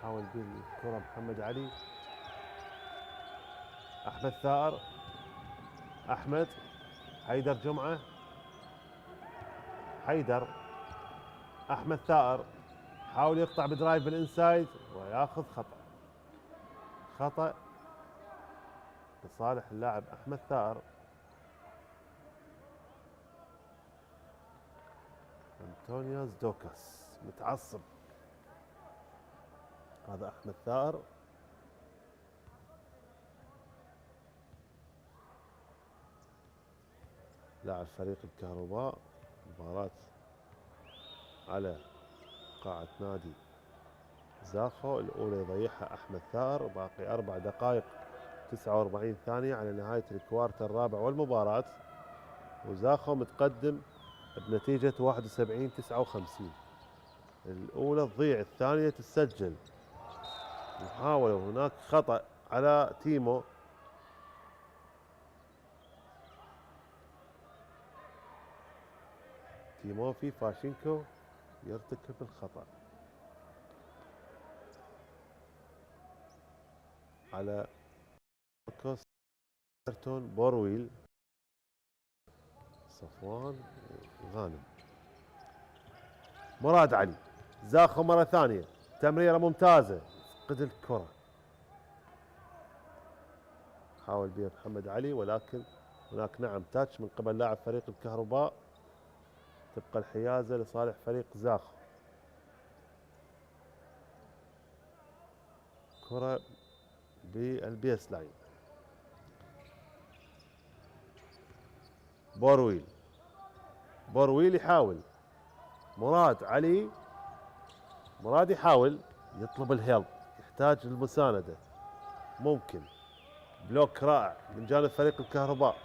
S1: حاول بالكرة محمد علي، أحمد ثائر، أحمد، حيدر جمعة، حيدر، أحمد ثائر حاول يقطع بدرايف بالإنسايد وياخذ خطأ. خطأ لصالح اللاعب أحمد ثائر. أنطونيوس دوكاس متعصب، هذا أحمد ثائر. لاعب فريق الكهرباء. مباراة على قاعة نادي زاخو، الأولى يضيعها أحمد ثائر، باقي 4 دقائق 49 ثانية على نهاية الكوارتر الرابع والمباراة، وزاخو متقدم بنتيجة 71-59. الأولى تضيع، الثانية تسجل. محاولة وهناك خطأ على تيمو. تيموفي فاشينكو يرتكب الخطأ على كوسترتون بورويل. صفوان غانم، مراد علي، زاخو مرة ثانية، تمريرة ممتازة، فقد الكرة. حاول بها محمد علي، ولكن هناك نعم تاتش من قبل لاعب فريق الكهرباء. تبقى الحيازة لصالح فريق زاخو. كرة بالبيس لاين، بورويل، بورويل يحاول، مراد علي، مراد يحاول يطلب الهيلب، يحتاج المساندة. ممكن بلوك رائع من جانب فريق الكهرباء.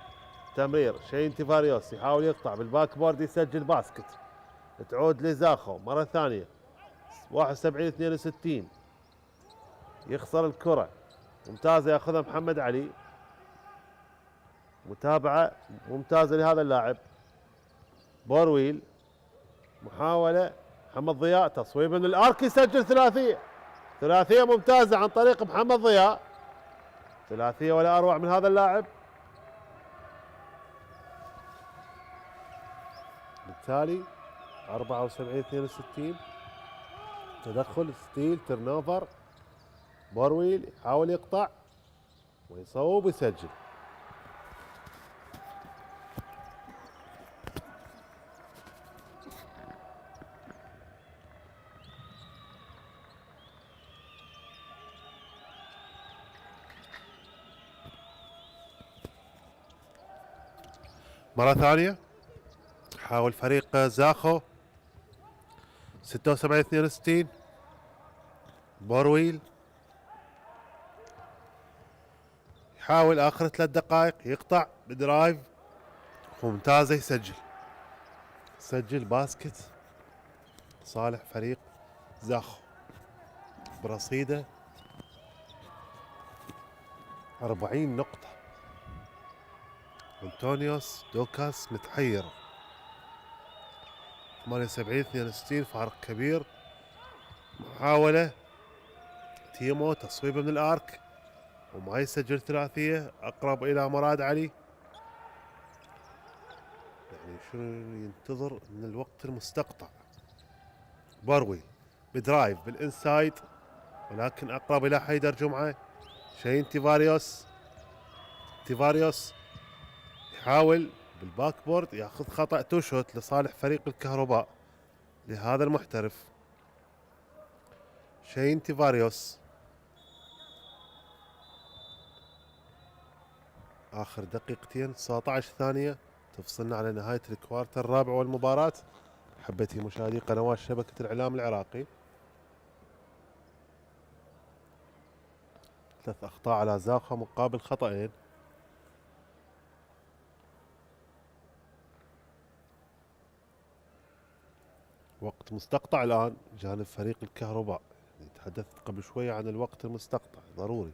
S1: تمرير شين تيفاريوس يحاول يقطع بالباك بورد، يسجل باسكت. تعود لزاخو مرة ثانية، 71-62. يخسر الكرة، ممتازة ياخذها محمد علي. متابعة ممتازة لهذا اللاعب بورويل. محاولة محمد ضياء، تصويب من الارك، يسجل ثلاثية. ثلاثية ممتازة عن طريق محمد ضياء، ثلاثية ولا اروع من هذا اللاعب. بالتالي 74-62. تدخل، ستيل، ترنوفر. بورويل يحاول يقطع ويصوب ويسجل. مرة ثانية يحاول فريق زاخو 76-62. بورويل يحاول آخر 3 دقائق يقطع بدرايف ممتازة، يسجل باسكت صالح فريق زاخو برصيده 40 نقطة. أنطونيوس دوكاس متحير 78-62 فارق كبير. محاولة تيمو تصويبه من الارك وما يسجل ثلاثية، اقرب الى مراد علي. يعني شنو ينتظر من الوقت المستقطع؟ بروي بدرايف بالانسايد ولكن اقرب الى حيدر جمعة. شاين تيفاريوس يحاول بالباك بورد ياخذ خطأ تو شوت لصالح فريق الكهرباء لهذا المحترف شاين تيفاريوس. اخر دقيقتين 19 ثانية تفصلنا على نهاية الكوارتر الرابع والمباراة. حبتي مشاهدي قنوات شبكة الاعلام العراقي، 3 اخطاء على زاخو مقابل خطأين. وقت مستقطع الان جانب فريق الكهرباء. يعني تحدثت قبل شوية عن الوقت المستقطع ضروري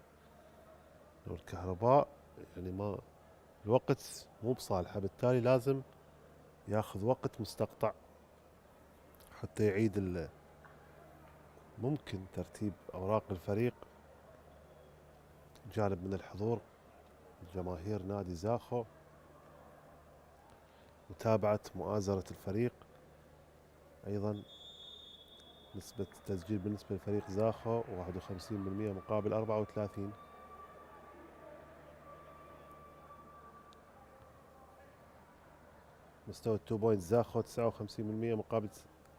S1: لو الكهرباء يعني ما الوقت مو بصالحه، بالتالي لازم ياخذ وقت مستقطع حتى يعيد ممكن ترتيب اوراق الفريق جانب من الحضور جماهير نادي زاخو، متابعة مؤازرة الفريق، ايضا نسبة التسجيل بالنسبة لفريق زاخو 51% مقابل 34. مستوى التو بوينت زاخو 59% مقابل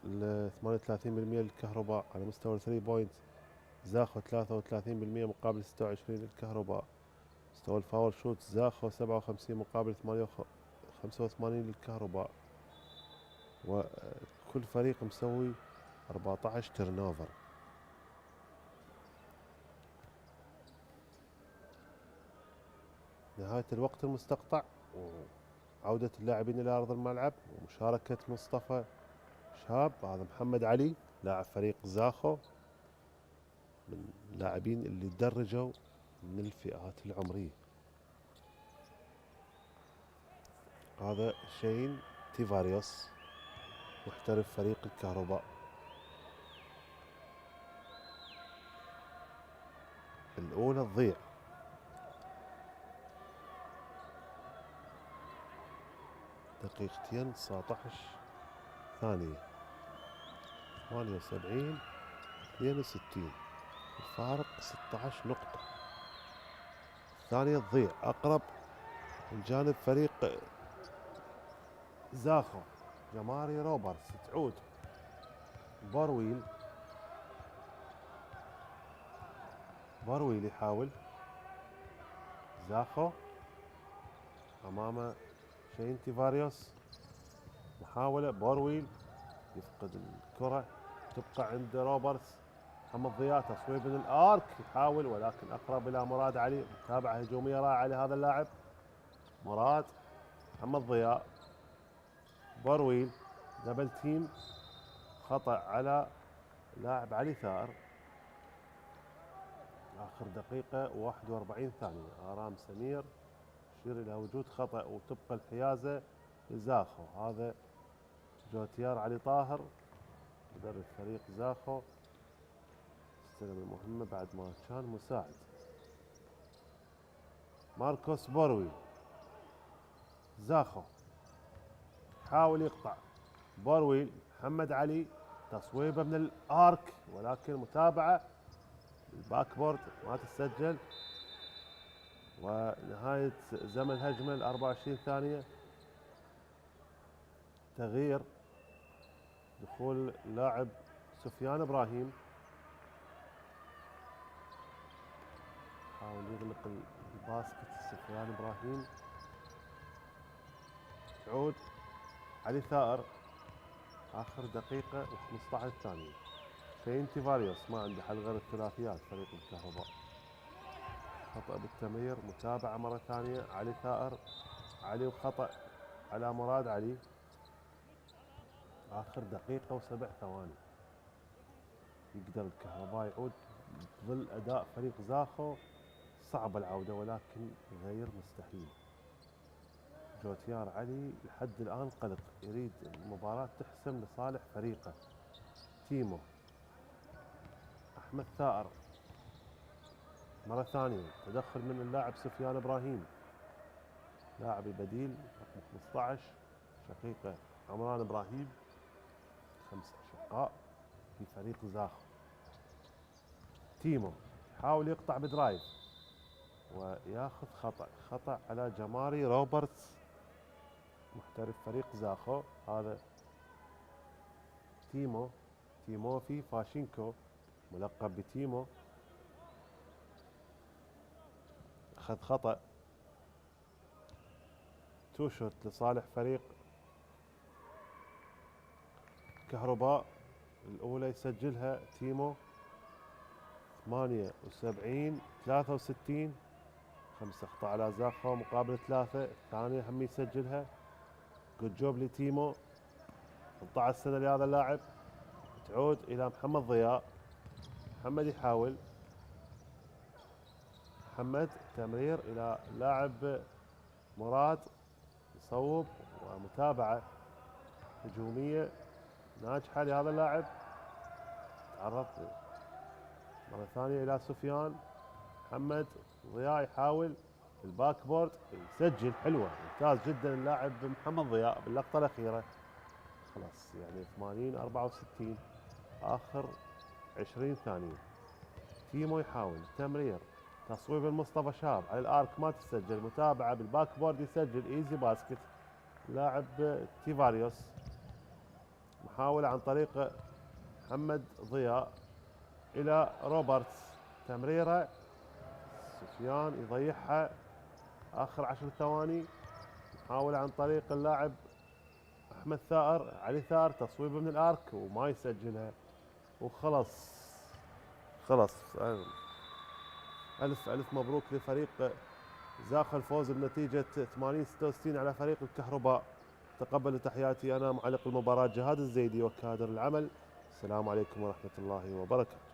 S1: 38% للكهرباء. على مستوى الثري بوينت زاخو 33% مقابل 26 للكهرباء. مستوى الفاول شوت زاخو 57 مقابل 85 للكهرباء. وكل فريق مسوي 14 تيرن اوفر. نهاية الوقت المستقطع وعودة اللاعبين إلى أرض الملعب ومشاركة مصطفى شاب. هذا محمد علي لاعب فريق زاخو من اللاعبين اللي درجوا من الفئات العمرية. هذا شاين تيفاريوس محترف فريق الكهرباء. الأولى تضيع. دقيقتين 19 ثانية 78 62 الفارق 16 نقطة. الثانية تضيع أقرب من جانب فريق زاخو جماري روبرتس. تعود بورويل يحاول زاخو أمام شاين تيفاريوس. محاولة بورويل يفقد الكرة تبقى عند روبرتس. محمد ضياء تصويب من الارك يحاول ولكن اقرب الى مراد علي. متابعة هجومية رائعة لهذا اللاعب مراد. محمد ضياء بورويل دبل تيم خطأ على لاعب علي ثار. اخر دقيقة 41 ثانية. آرام سمير يشير الى وجود خطأ وتبقى الحيازة لزاخو. هذا جوتيار علي طاهر مدرب فريق زاخو استلم المهمة بعد ما كان مساعد. ماركوس بوروي زاخو حاول يقطع. بورويل محمد علي تصويبه من الارك ولكن متابعة الباك بورد ما تسجل. ونهاية زمن هجمة 24 ثانية. تغيير دخول لاعب سفيان ابراهيم حاول يغلق الباسكت. سفيان ابراهيم تعود علي ثائر آخر دقيقة و15 ثانية. شين تيفاريوس ما عنده حل غير الثلاثيات فريق الكهرباء. خطأ بالتمرير، متابعة مرة ثانية. علي ثائر، علي وخطأ على مراد علي. آخر دقيقة و7 ثواني. يقدر الكهرباء يعود ظل أداء فريق زاخو؟ صعب العودة ولكن غير مستحيل. جوتيار علي لحد الآن قلق، يريد المباراة تحسم لصالح فريقه. تيمو، أحمد ثائر مرة ثانية، تدخل من اللاعب سفيان إبراهيم، لاعب البديل رقم 15 شقيقه عمران إبراهيم، 5 أشقاء في فريق زاخو. تيمو يحاول يقطع بدرايف وياخذ خطأ على جماري روبرتس محترف فريق زاخو. هذا تيموفي فاشينكو ملقب بتيمو، أخذ خطأ. توشوت لصالح فريق كهرباء، الأولى يسجلها تيمو 78 63. 5 أخطاء على زاخو مقابل 3. الثانية هم يسجلها. جود جوب لتيمو، 18 سنة لهذا اللاعب. تعود إلى محمد ضياء. محمد يحاول، محمد تمرير إلى لاعب مراد، يصوب ومتابعة هجومية ناجحة لهذا اللاعب. تعرض مرة ثانية إلى سفيان. محمد ضياء يحاول الباك بورد، يسجل. حلوة، ممتاز جدا اللاعب محمد ضياء باللقطة الأخيرة. خلاص يعني 80 64، آخر 20 ثانية. تيمو يحاول تمرير، تصويب المصطفى شاب على الارك ما تسجل. متابعة بالباك بورد، يسجل ايزي باسكت لاعب تيفاريوس. محاولة عن طريق محمد ضياء الى روبرتس، تمريرة سفيان يضيعها. اخر 10 ثواني. محاولة عن طريق اللاعب احمد ثائر، علي ثائر، تصويبه من الارك وما يسجلها. وخلص ألف مبروك لفريق زاخو الفوز بنتيجة 80-66 على فريق الكهرباء. تقبلوا تحياتي أنا معلق المباراة جهاد الزيدي وكادر العمل. السلام عليكم ورحمة الله وبركاته.